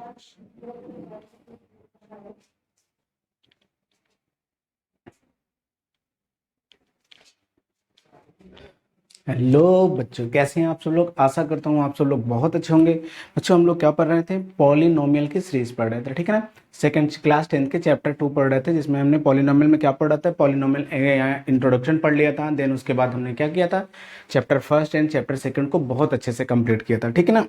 Hello बच्चों, कैसे हैं आप सब लोग। आशा करता हूँ आप सब लोग बहुत अच्छे होंगे। बच्चों, हम लोग क्या पढ़ रहे थे, पॉलिनोमियल की सीरीज पढ़ रहे थे, ठीक है ना। सेकंड क्लास 10th के चैप्टर 2 पढ़ रहे थे, जिसमें हमने पॉलिनोमियल में क्या पढ़ा था, पॉलिनोमियल इंट्रोडक्शन पढ़ लिया था। देन उसके बाद हमने क्या किया था, chapter first and chapter second को बहुत अच्छे से कंप्लीट किया था, ठीक है ना।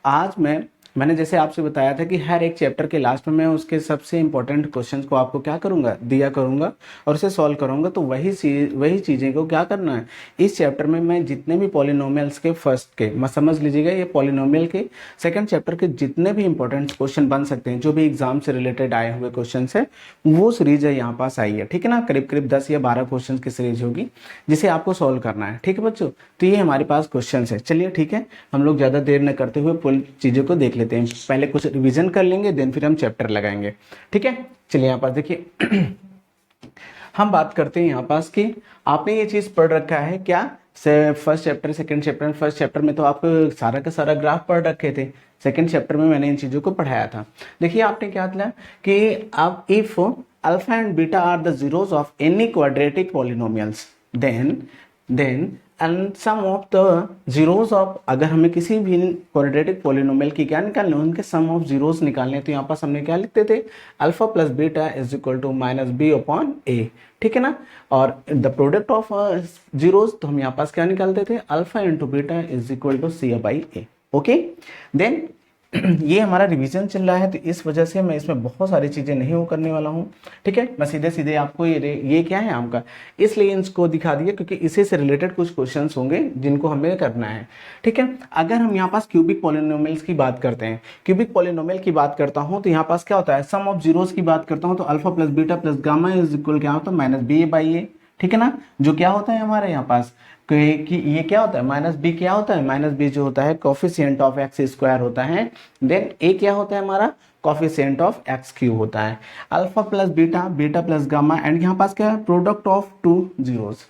आज मैंने जैसे आपसे बताया था कि हर एक चैप्टर के लास्ट में मैं उसके सबसे इंपॉर्टेंट क्वेश्चंस को आपको क्या करूंगा, दिया करूंगा और उसे सॉल्व करूंगा। तो वही चीज़ें को क्या करना है, इस चैप्टर में मैं जितने भी पॉलिनोमियल्स के फर्स्ट के, मैं समझ लीजिएगा ये पॉलिनोमियल के सेकंड चैप्टर के जितने भी इंपॉर्टेंट क्वेश्चन बन सकते हैं, जो भी एग्जाम से रिलेटेड आए हुए क्वेश्चन है, वो सीरीज है यहाँ पास आई है, ठीक है ना। करीब करीब 10 या 12 क्वेश्चन की सीरीज होगी, जिसे आपको सॉल्व करना है, ठीक है बच्चों। तो ये हमारे पास क्वेश्चन है। चलिए ठीक है, हम लोग ज़्यादा देर न करते हुए पूरी चीज़ों को देख लेते हैं। पहले कुछ रिविजन कर लेंगे, देन फिर हम चैप्टर लगाएंगे, ठीक है। चलिए यहाँ पास देखिए, हम बात करते हैं यहाँ पास कि आपने ये चीज़ पढ़ रखा है क्या, से first chapter second chapter. First chapter में तो आप सारा का सारा ग्राफ पढ़ रखे थे, सेकंड चैप्टर में मैंने इन चीज़ों को पढ़ाया था। देखिए आपने क्या किया कि अब if alpha and beta are the zeros of any quadratic polynomials, then and sum of the zeros of, अगर हमें किसी भी क्वाड्रेटिक पॉलिनोमियल की क्या निकालने, उनके सम ऑफ जीरोस निकालने, तो यहाँ पास हमने क्या लिखते थे, alpha plus beta is equal to minus B upon A, ठीक है ना। और द प्रोडक्ट ऑफ जीरोस, तो हम यहाँ पास क्या निकालते थे, alpha into beta is equal to C by A, okay. Then ये हमारा रिवीजन चल रहा है, तो इस वजह से मैं इसमें बहुत सारी चीज़ें नहीं वो करने वाला हूँ, ठीक है। मैं सीधे सीधे आपको ये क्या है आपका, इसलिए इसको दिखा दिया क्योंकि इसी से रिलेटेड कुछ क्वेश्चंस होंगे जिनको हमें करना है, ठीक है। अगर हम यहाँ पास क्यूबिक पॉलिनोमियल्स की बात करते हैं, क्यूबिक पॉलिनोमियल की बात करता हूँ, तो यहाँ पास क्या होता है, सम ऑफ जीरोस की बात करता हूँ, तो alpha plus beta plus gamma is equal क्या होता है, माइनस बी ए बाई ए, ठीक है ना। जो क्या होता है हमारे यहाँ पास कि ये क्या होता है, माइनस बी क्या होता है, माइनस बी जो होता है कोफिशिएंट ऑफ एक्स स्क्वायर होता है। देन ए क्या होता है हमारा, कोफिशिएंट ऑफ एक्स क्यूब होता है। Alpha plus beta, beta plus gamma, and यहाँ पास क्या है, product of two zeros,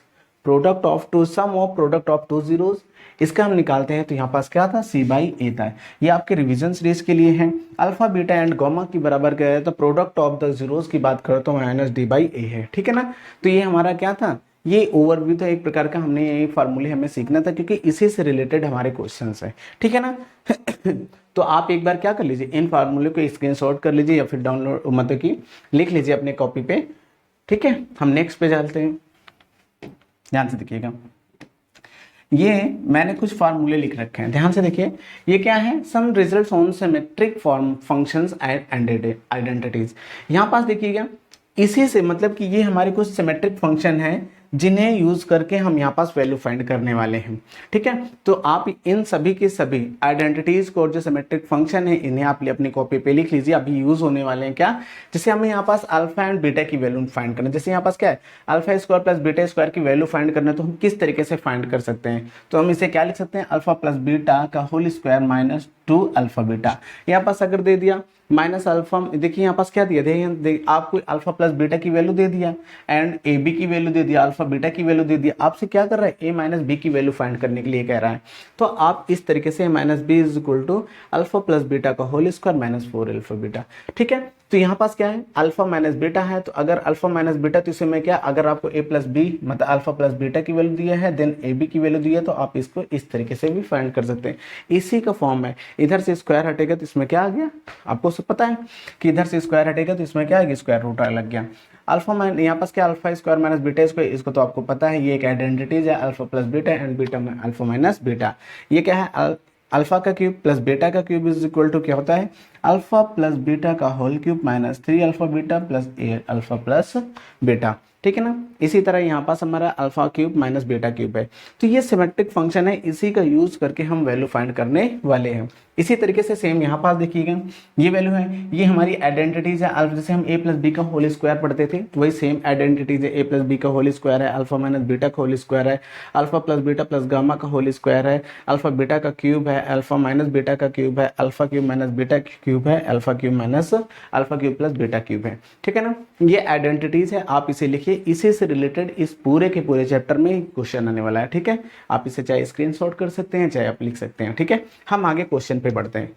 product of two, sum of product of two zeros, इसका हम निकालते हैं, तो यहाँ पास क्या था, सी बाई ए था। ये आपके रिवीजन सीरीज के लिए है। अल्फा बीटा एंड गामा की बराबर क्या है, तो प्रोडक्ट ऑफ द जीरोस की बात करो तो माइनस डी बाई ए है, ठीक है ना। तो ये हमारा क्या था, ये ओवरव्यू था एक प्रकार का, हमने ये फार्मूले हमें सीखना था क्योंकि इसी से रिलेटेड हमारे क्वेश्चंस है, ठीक है ना। तो आप एक बार क्या कर लीजिए, इन फार्मूले को स्क्रीनशॉट कर लीजिए या फिर डाउनलोड मतलब कि लिख लीजिए अपने कॉपी पे, ठीक है। हम नेक्स्ट पे चलते हैं, ध्यान से देखिएगा। ये मैंने कुछ फार्मूले लिख रखे हैं, ध्यान से देखिए। ये क्या है, some results on symmetric form functions and identities. यहाँ पास देखिएगा, इसी से मतलब कि ये हमारे कुछ सिमेट्रिक फंक्शन है जिन्हें यूज करके हम यहाँ पास वैल्यू फाइंड करने वाले हैं, ठीक है। तो आप इन सभी के सभी आइडेंटिटीज को और जो सिमेट्रिक फंक्शन है इन्हें आप अपनी कॉपी पे लिख लीजिए, अभी यूज होने वाले हैं क्या, जैसे हमें यहाँ पास अल्फा एंड बीटा की वैल्यू फाइंड करना है। जैसे यहाँ पास क्या है, alpha square plus beta square की वैल्यू फाइंड करना है, तो हम किस तरीके से फाइंड कर सकते हैं, तो हम इसे क्या लिख सकते हैं, अल्फा प्लस बीटा का whole square minus 2 alpha beta. यहाँ पास अगर दे दिया माइनस अल्फा, देखिए यहाँ पास क्या दिया, आपको अल्फा प्लस बीटा की वैल्यू दे दिया एंड ए बी की वैल्यू दे दिया, अल्फा बीटा की वैल्यू दे दिया। आपसे क्या कर रहा है, ए माइनस बी की वैल्यू फाइंड करने के लिए कह रहा है। तो आप इस तरीके से minus B is equal to alpha plus beta का whole square minus 4 alpha beta, ठीक है। तो यहाँ पास क्या है, अल्फा माइनस बीटा है, तो अगर अल्फा माइनस बीटा, तो इसे मैं क्या, अगर आपको ए प्लस बी मतलब अल्फा प्लस बीटा की वैल्यू दिया है, देन ए बी की वैल्यू दी है, तो आप इसको इस तरीके से भी फाइंड कर सकते हैं। इसी का फॉर्म है, इधर से स्क्वायर हटेगा तो इसमें क्या आ गया, आपको सब पता है कि इधर से स्क्वायर हटेगा तो इसमें क्या आएगा, स्क्वायर रूट लग गया। अल्फा माइन यहाँ पास क्या, alpha square minus beta square, इसको तो आपको पता है, ये एक आइडेंटिटीज है, alpha plus beta and beta में अल्फा माइनस बीटा। ये क्या है, अल्फा का क्यूब प्लस बीटा का क्यूब इज इक्वल टू क्या होता है, अल्फा प्लस बीटा का whole cube minus 3 alpha beta plus A alpha plus beta, ठीक है ना। इसी तरह यहाँ पास हमारा alpha cube minus beta cube है। तो ये सिमेट्रिक फंक्शन है, इसी का यूज करके हम वैल्यू फाइंड करने वाले हैं। इसी तरीके से सेम यहाँ पास देखिएगा, ये वैल्यू है, ये हमारी आइडेंटिटीज है। अल्फा जैसे हम ए प्लस बी का होल स्क्वायर पढ़ते थे, तो वही सेम आइडेंटिटीज है, ए प्लस बी का होल स्क्वायर है, अल्फा माइनस बीटा का होल स्क्वायर है, alpha plus beta plus gamma का होल स्क्वायर है, अल्फा बीटा का क्यूब है, अल्फा माइनस बीटा का क्यूब है, alpha cube minus beta cube है, alpha cube minus alpha cube plus beta cube है, ठीक है ना। ये आइडेंटिटीज है, आप इसे लिखिए, इसी से रिलेटेड इस पूरे के पूरे चैप्टर में क्वेश्चन आने वाला है, ठीक है। आप इसे चाहे स्क्रीनशॉट कर सकते हैं, चाहे आप लिख सकते हैं, ठीक है। हम आगे क्वेश्चन पे बढ़ते हैं।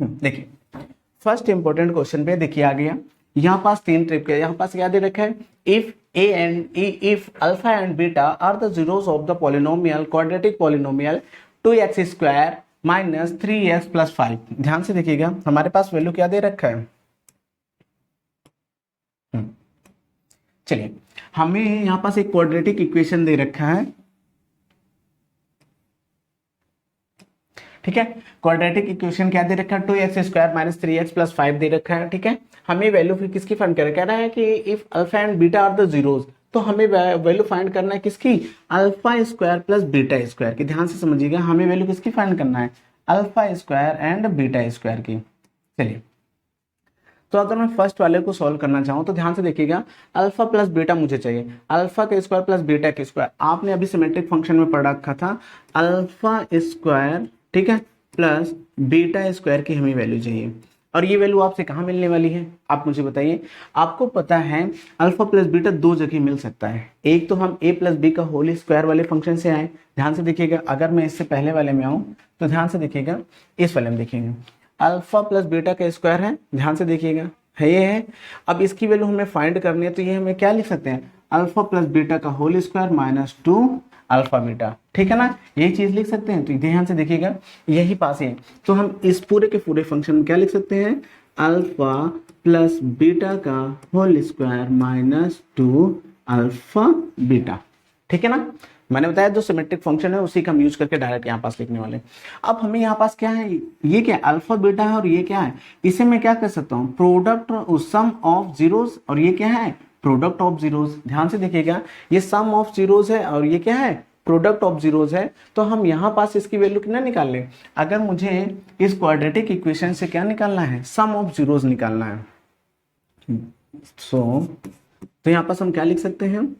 देखिए फर्स्ट इंपॉर्टेंट क्वेश्चन पे देखिए आ गया, यहाँ पास 3 ट्रिप के, यहाँ पास क्या दे रखा है, if alpha and beta are the zeros of the polynomial quadratic polynomial 2x square minus 3x plus 5। ध्यान से देखिएगा हमारे पास वैल्यू क्या दे रखा है, चलिए हमें यहाँ पास एक क्वाड्रेटिक इक्वेशन दे रखा है, ठीक है। क्वाड्रेटिक इक्वेशन क्या दे रखा है, 2x square minus 3x plus 5 दे रखा है, ठीक है। हमें वैल्यू फिर किसकी फाइंड करना है, कह रहा है कि if alpha and beta are the zeros, तो हमें वैल्यू फाइंड करना है किसकी, alpha square plus beta square की। ध्यान से समझिएगा हमें वैल्यू किसकी फाइंड करना है, alpha square and beta square की। चलिए तो अगर मैं फर्स्ट वाले को सॉल्व करना चाहूँ तो ध्यान से देखिएगा, अल्फा प्लस बीटा मुझे चाहिए, अल्फा के स्क्वायर प्लस बीटा के स्क्वायर। आपने अभी सिमेट्रिक फंक्शन में पढ़ रखा था, अल्फा स्क्वायर, ठीक है, प्लस बीटा स्क्वायर की हमें वैल्यू चाहिए। और ये वैल्यू आपसे कहाँ मिलने वाली है, आप मुझे बताइए। आपको पता है अल्फा प्लस बीटा दो जगह मिल सकता है, एक तो हम a प्लस बी का होल स्क्वायर वाले फंक्शन से आए। ध्यान से देखिएगा, अगर मैं इससे पहले वाले में आऊँ तो ध्यान से देखिएगा, इस वाले में देखिएगा अल्फा प्लस बीटा का स्क्वायर है, ध्यान से देखिएगा है ये है। अब इसकी वैल्यू हमें फाइंड करनी है, तो ये हमें क्या लिख सकते हैं, अल्फा प्लस बीटा का whole square minus 2 alpha beta, ठीक है ना, यही चीज लिख सकते हैं। तो ध्यान से देखिएगा यही पास है, तो हम इस पूरे के पूरे फंक्शन में क्या लिख सकते हैं, अल्फा प्लस बीटा का whole square minus 2 alpha beta, ठीक है ना। मैंने बताया जो सिमेट्रिक फंक्शन है उसी का हम यूज करके डायरेक्ट यहाँ पास लिखने वाले। अब हमें यहाँ पास क्या है, ये क्या है, अल्फा बीटा है और ये क्या है, इसे मैं क्या कर सकता हूँ, प्रोडक्ट सम ऑफ जीरोस, और ये क्या है, प्रोडक्ट ऑफ जीरोस। ध्यान से देखिएगा ये सम ऑफ जीरोस है और ये क्या है, प्रोडक्ट ऑफ जीरोस है। तो हम यहाँ पास इसकी वैल्यू कितना निकाल लें, अगर मुझे इस क्वाड्रेटिक इक्वेशन से क्या निकालना है, सम ऑफ जीरोस निकालना है। तो यहाँ पास हम क्या लिख सकते हैं,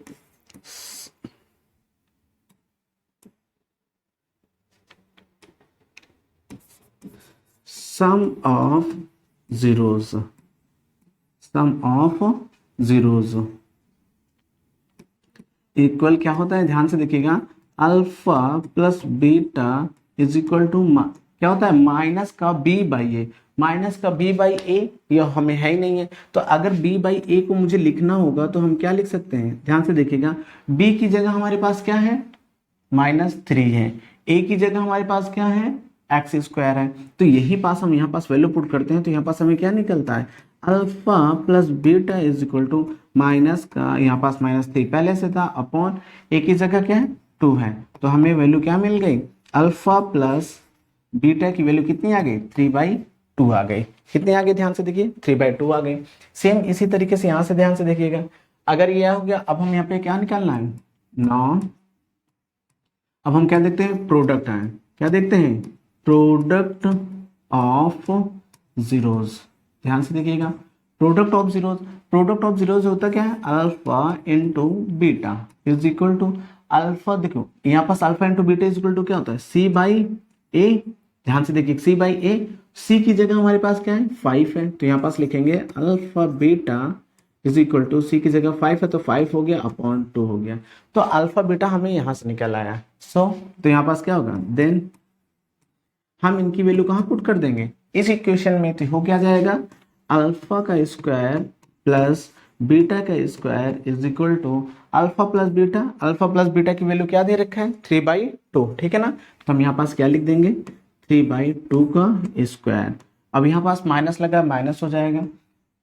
sum of zeros, sum of zeros equal क्या होता है, ध्यान से देखिएगा, alpha plus beta is equal to क्या होता है, माइनस का बी बाई ए, माइनस का बी बाई ए, यह हमें है ही नहीं है। तो अगर बी बाई ए को मुझे लिखना होगा तो हम क्या लिख सकते हैं, ध्यान से देखिएगा, बी की जगह हमारे पास क्या है, -3 है, ए की जगह हमारे पास क्या है, एक्स स्क्वायर है। तो यही पास हम यहाँ पास वैल्यू पुट करते हैं, तो यहाँ पास हमें क्या निकलता है, alpha plus beta is equal to minus का, यहाँ पास -3 पहले से था, अपॉन ए की जगह क्या है, 2 है। तो हमें वैल्यू क्या मिल गई, अल्फा प्लस बीटा की वैल्यू कितनी आ गई, 3/2 आ गई। कितनी आ गई, ध्यान से देखिए 3/2 आ गई। सेम इसी तरीके से यहाँ से ध्यान से देखिएगा, अगर ये हो गया, अब हम यहाँ पे क्या निकालना है, नॉन, अब हम क्या देखते हैं, प्रोडक्ट है, क्या देखते हैं, प्रोडक्ट ऑफ जीरोस। ध्यान से देखिएगा, product of zeros, product of zeros होता क्या है, alpha into beta is equal to alpha, देखो यहाँ पास alpha into beta is equal to क्या होता है, सी बाई ए। ध्यान से देखिए सी बाई ए, सी की जगह हमारे पास क्या है, 5 है, तो यहाँ पास लिखेंगे alpha beta is equal to, C की जगह 5 है तो 5 हो गया अपॉन 2 हो गया। तो अल्फा बीटा हमें यहाँ से निकल आया। तो यहाँ पास क्या होगा, देन हम इनकी वैल्यू कहाँ पुट कर देंगे, इस इक्वेशन में। तो हो क्या जाएगा, अल्फा का स्क्वायर प्लस बीटा का square is equal to alpha plus beta, alpha plus beta की वैल्यू क्या दे रखा है, 3/2, ठीक है ना। तो हम यहाँ पास क्या लिख देंगे, 3/2 का स्क्वायर। अब यहाँ पास माइनस लगा, माइनस हो जाएगा,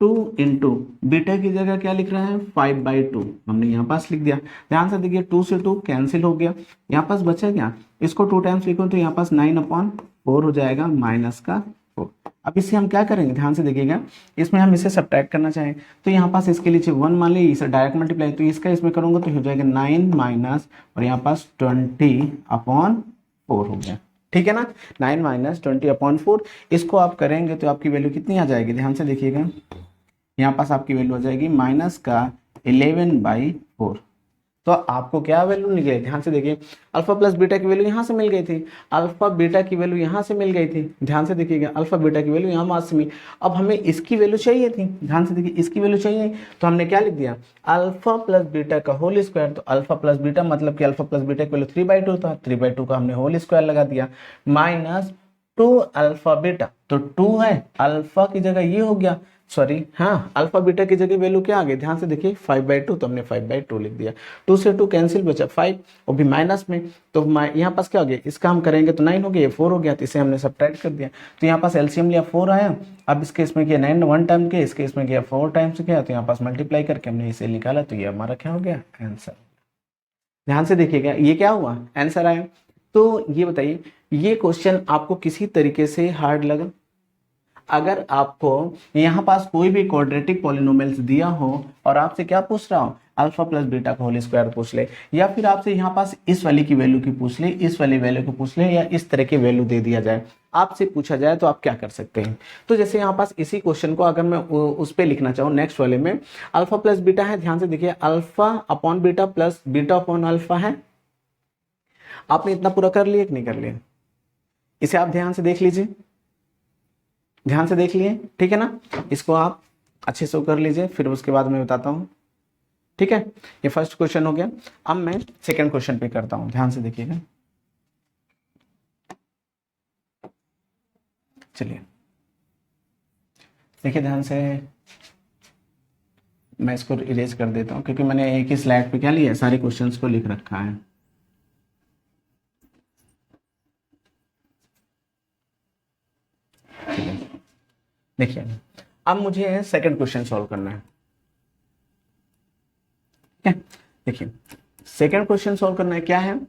2 इंटू बीटा की जगह क्या लिख रहा है, 5/2 हमने यहाँ पास लिख दिया। ध्यान से देखिए 2 से 2 कैंसिल हो गया, यहाँ पास बचा क्या, इसको 2 टाइम्स लिखो तो यहाँ पास 9/4 हो जाएगा, माइनस का 4। अब इसे हम क्या करेंगे, ध्यान से देखिएगा, इसमें हम इसे सब्ट्रैक्ट करना चाहें तो यहाँ पास इसके नीचे 1 मान ली, इसे डायरेक्ट मल्टीप्लाई, तो इसका इसमें करूँगा तो हो जाएगा 9 माइनस और यहाँ पास 20/4 हो गया, ठीक है ना। 9 माइनस 20/4, इसको आप करेंगे तो आपकी वैल्यू कितनी आ जाएगी, ध्यान से देखिएगा, यहाँ पास आपकी वैल्यू आ जाएगी माइनस का 11/4। तो आपको क्या वैल्यू निकली, ध्यान से देखिए, अल्फा प्लस बीटा की वैल्यू यहाँ से मिल गई थी, अल्फा बीटा की वैल्यू यहाँ से मिल गई थी। ध्यान से देखिएगा, अल्फा बीटा की वैल्यू यहाँ से मिली। अब हमें इसकी वैल्यू चाहिए थी, ध्यान से देखिए, इसकी वैल्यू चाहिए तो हमने क्या लिख दिया, अल्फा प्लस बीटा का होल स्क्वायर। तो अल्फा प्लस बीटा मतलब कि अल्फा प्लस बीटा की वैल्यू 3/2 था, 3/2 का हमने होल स्क्वायर लगा दिया, माइनस टू अल्फा बीटा, तो 2 है, अल्फा की जगह ये हो गया, सॉरी हाँ अल्फा बीटा की जगह वैल्यू क्या आ गई, ध्यान से देखिए 5/2, तो हमने 5/2 लिख दिया। 2 से 2 कैंसिल, बचा 5, और भी माइनस में, तो यहाँ पास क्या हो गया, इसका हम करेंगे तो 9 हो गया, ये 4 हो गया, तो इसे हमने सब्ट्रैक्ट कर दिया, तो यहाँ पास एलसीएम लिया 4 आया। अब इसके इसमें किया 9 1 टाइम किया, इसके इसमें किया 4 टाइम्स किया, तो यहाँ पास मल्टीप्लाई करके हमने इसे निकाला, तो ये हमारा क्या हो गया, आंसर। ध्यान से देखिएगा ये क्या हुआ, आंसर आया। तो ये बताइए ये क्वेश्चन आपको किसी तरीके से हार्ड लगा? अगर आपको यहाँ पास कोई भी क्वाड्रेटिक पॉलिनोमियल्स दिया हो और आपसे क्या पूछ रहा हो, अल्फा प्लस बीटा का होल स्क्वायर पूछ ले, या फिर आपसे यहाँ पास इस वाली की वैल्यू की पूछ ले, इस वाली वैल्यू को पूछ ले, या इस तरह की वैल्यू दे दिया जाए, आपसे पूछा जाए, तो आप क्या कर सकते हैं? तो जैसे यहाँ पास इसी क्वेश्चन को अगर मैं उस पर लिखना चाहूँ नेक्स्ट वाले में, अल्फा प्लस बीटा है, ध्यान से देखिए alpha upon beta plus beta upon alpha है। आपने इतना पूरा कर लिया कि नहीं कर लिया? इसे आप ध्यान से देख लीजिए, ध्यान से देख लिए, ठीक है ना? इसको आप अच्छे से कर लीजिए, फिर उसके बाद मैं बताता हूं, ठीक है? ये फर्स्ट क्वेश्चन हो गया। अब मैं सेकंड क्वेश्चन पे करता हूं, ध्यान से देखिएगा। चलिए देखिए ध्यान से, मैं इसको इरेज कर देता हूं क्योंकि मैंने एक ही स्लाइड पे क्या लिया है, सारे क्वेश्चंस को लिख रखा है। देखिए अब मुझे सेकंड क्वेश्चन सॉल्व करना है, ठीक है? देखिए सेकंड क्वेश्चन सॉल्व करना है, क्या है,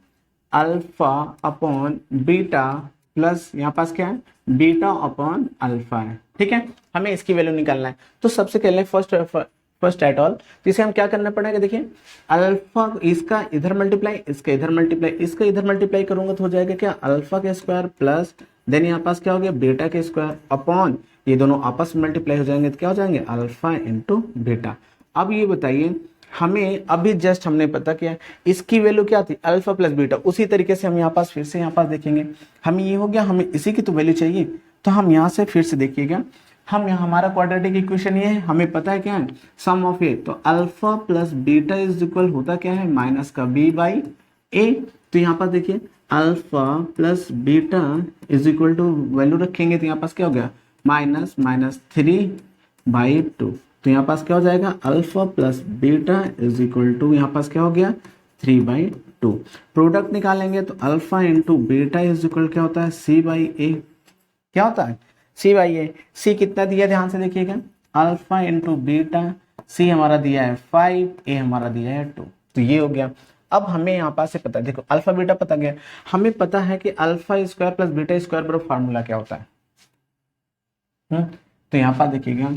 अल्फा अपॉन बीटा प्लस यहाँ पास क्या है, बीटा अपॉन अल्फा है, ठीक है? हमें इसकी वैल्यू निकालना है। तो सबसे पहले फर्स्ट एट ऑल, जिसे हम क्या करना पड़ेगा, देखिए अल्फा इसका इधर मल्टीप्लाई, इसका इधर मल्टीप्लाई, इसका इधर मल्टीप्लाई करूंगा तो हो जाएगा क्या, अल्फा के स्क्वायर प्लस देन यहाँ पास क्या हो गया, बीटा के स्क्वायर अपॉन, ये दोनों आपस में मल्टीप्लाई हो जाएंगे तो क्या हो जाएंगे, अल्फा इंटू बीटा। अब ये बताइए हमें अभी जस्ट हमने पता किया इसकी वैल्यू क्या थी, अल्फा प्लस बीटा, उसी तरीके से हम यहाँ पास फिर से यहाँ पास देखेंगे, हमें ये हो गया, हमें इसी की तो वैल्यू चाहिए, तो हम यहाँ से फिर से देखिएगा, हम यहाँ हमारा क्वाड्रेटिक इक्वेशन ये है, हमें पता है क्या है, सम ऑफ ए, तो alpha plus beta is equal होता क्या है, माइनस का बी बाई ए। तो यहाँ पास देखिए alpha plus beta is equal to value रखेंगे तो यहाँ पास क्या हो गया, -3/2, तो यहाँ पास क्या हो जाएगा, alpha plus beta is equal to यहाँ पास क्या हो गया, 3/2। प्रोडक्ट निकालेंगे तो alpha into beta is equal क्या होता है, C/A, क्या होता है, C/A। C कितना दिया ध्यान से देखिएगा, अल्फा इंटू बीटा, C हमारा दिया है 5, A हमारा दिया है 2, तो ये हो गया। अब हमें यहाँ पास से पता है, देखो अल्फा बीटा पता गया, हमें पता है कि alpha square plus beta square बराबर फार्मूला क्या होता है, तो यहाँ पर देखिएगा,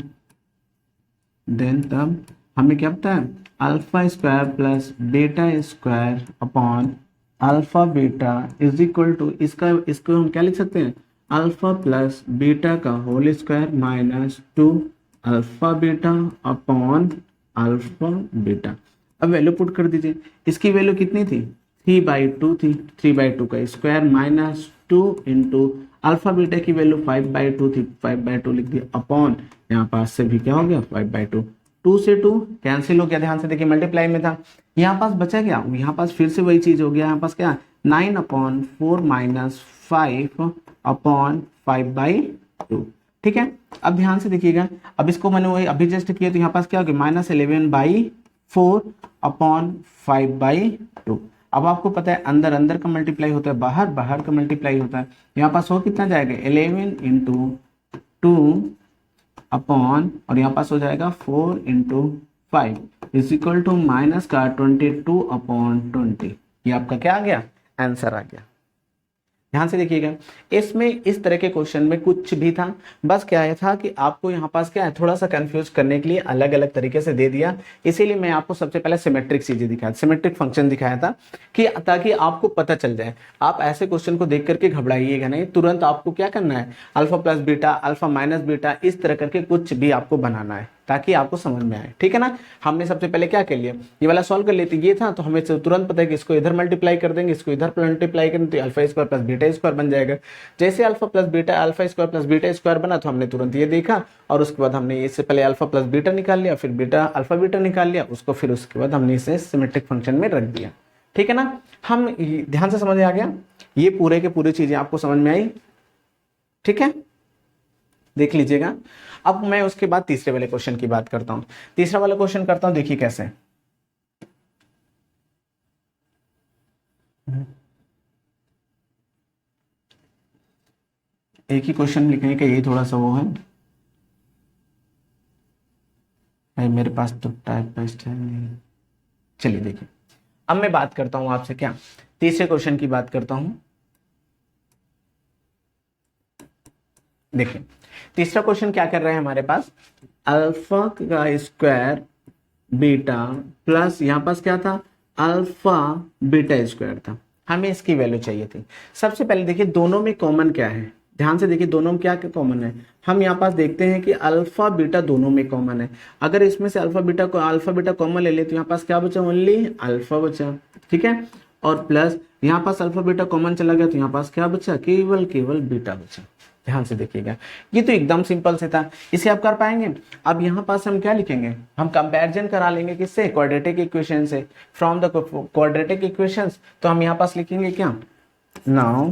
देन तब हमें क्या पता है, alpha square plus beta square upon alpha beta is equal to, इसको हम क्या लिख सकते हैं, अल्फा प्लस बीटा का whole square minus 2 alpha beta upon alpha beta. अब वैल्यू पुट कर दीजिए, इसकी वैल्यू कितनी थी, 3/2 थी, 3/2 का square minus 2 into alpha beta की वैल्यू 5/2 थी, 5/2 लिख दिया अपॉन यहाँ पास से भी क्या हो गया 5/2, 2 से 2 कैंसिल हो गया, ध्यान से देखिए मल्टीप्लाई में था, यहाँ पास बचा क्या, यहाँ पास फिर से वही चीज हो गया, यहाँ पास क्या 9/4 माइनस 5 अपॉन 5/2, ठीक है? अब ध्यान से देखिएगा, अब इसको मैंने वही अभी जस्ट किया तो यहाँ पास क्या हो गया, -11/4 अपॉन 5/2। अब आपको पता है अंदर अंदर का मल्टीप्लाई होता है, बाहर बाहर का मल्टीप्लाई होता है, यहाँ पास हो कितना जाएगा, 11 इंटू 2 अपॉन, और यहाँ पास हो जाएगा 4 into 5 is equal to minus का 22/20। ये आपका क्या आ गया, आंसर आ गया। ध्यान से देखिएगा, इसमें इस तरह के क्वेश्चन में कुछ भी था, बस क्या है था कि आपको यहाँ पास क्या है, थोड़ा सा कंफ्यूज करने के लिए अलग अलग तरीके से दे दिया, इसीलिए मैं आपको सबसे पहले सिमेट्रिक चीजें दिखाया, सिमेट्रिक फंक्शन दिखाया था कि ताकि आपको पता चल जाए। आप ऐसे क्वेश्चन को देख करके घबराइएगा नहीं, तुरंत आपको क्या करना है, alpha plus beta, alpha minus beta, इस तरह करके कुछ भी आपको बनाना है ताकि आपको समझ में आए, ठीक है ना? हमने सबसे पहले क्या कर लिया, ये वाला सॉल्व कर लेते, ये था तो हमें तुरंत पता है कि इसको इधर मल्टीप्लाई कर देंगे, इसको इधर मल्टीप्लाई करेंगे तो alpha square plus beta square बन जाएगा। जैसे alpha plus beta, alpha square plus beta square बना तो हमने तुरंत ये देखा, और उसके बाद हमने इससे पहले अल्फा प्लस बीटा निकाल लिया, फिर बीटा अल्फा बीटा निकाल लिया उसको, फिर उसके बाद हमने इसे सिमेट्रिक फंक्शन में रख दिया, ठीक है ना? हम ध्यान से समझ आ गया, ये पूरे के पूरी चीजें आपको समझ में आई। ठीक है, देख लीजिएगा। अब मैं उसके बाद तीसरे वाले क्वेश्चन की बात करता हूं। तीसरा वाला क्वेश्चन करता हूं, देखिए कैसे। एक ही क्वेश्चन लिखने का यही थोड़ा सा वो है भाई, मेरे पास तो टाइप पेस्ट है नहीं। चलिए देखिए, अब मैं बात करता हूं आपसे, क्या तीसरे क्वेश्चन की बात करता हूं। देखिए तीसरा क्वेश्चन क्या कर रहे हैं हमारे पास, अल्फा का स्क्वायर बीटा प्लस यहां पास क्या था, अल्फा बीटा स्क्वायर था। हमें इसकी वैल्यू चाहिए थी। सबसे पहले देखिए दोनों में कॉमन क्या है, ध्यान से देखिए दोनों में क्या क्या कॉमन है। हम यहाँ पास देखते हैं कि अल्फा बीटा दोनों में कॉमन है। अगर इसमें से अल्फा बीटा कॉमन ले ले तो यहाँ पास क्या बचा, ओनली अल्फा बचा, ठीक है। और प्लस यहाँ पास अल्फा बीटा कॉमन चला गया तो यहाँ पास क्या बचा, केवल केवल बीटा बचा। ध्यान से देखिएगा, ये तो एकदम सिंपल से था, इसे आप कर पाएंगे। अब यहाँ पास हम क्या लिखेंगे, हम कंपैरिजन करा लेंगे किससे, क्वाड्रेटिक इक्वेशन से, फ्रॉम द क्वाड्रेटिक इक्वेशंस। तो हम यहाँ पास लिखेंगे क्या, नाउ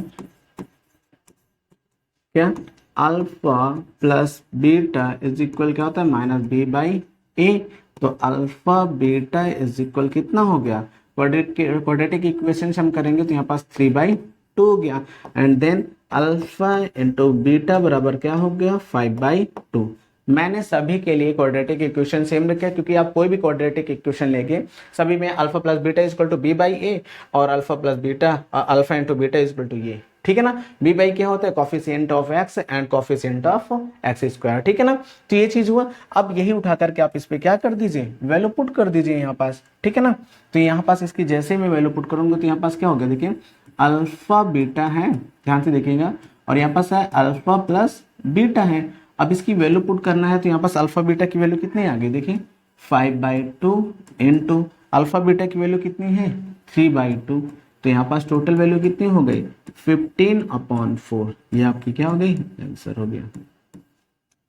क्या, alpha plus beta is equal क्या होता है, माइनस बी बाई ए। तो अल्फा बीटा इज इक्वल कितना हो गया, क्वाड्रेटिक इक्वेशन से हम करेंगे तो यहाँ पास 3/2 हो गया। And then alpha into beta बराबर क्या हो गया, 5/2। मैंने सभी के लिए क्वाड्रेटिक इक्वेशन सेम रखा है, क्योंकि आप कोई भी क्वाड्रेटिक इक्वेशन लेंगे सभी में alpha plus beta equal to B by A और alpha plus beta alpha into beta equal to ये, ठीक है ना। बी बाई क्या होता है, coefficient of X and coefficient of X square, ठीक है ना। तो ये चीज हुआ। अब यही उठा करके आप इस पे क्या कर दीजिए, वैल्यू पुट कर दीजिए यहाँ पास, ठीक है ना। तो यहाँ पास इसकी जैसे मैं वैल्यू पुट करूंगा तो यहाँ पास क्या होगा, देखिए अल्फा बीटा है, ध्यान से देखिएगा, और यहाँ पास है अल्फा प्लस बीटा है। अब इसकी वैल्यू पुट करना है तो यहाँ पास अल्फा बीटा की वैल्यू कितनी आ गई, देखिए 5/2 इंटू अल्फा बीटा की वैल्यू कितनी है, 3/2। तो यहाँ पास टोटल वैल्यू कितनी हो गई, 15/4। ये आपकी क्या हो गई, आंसर हो गया।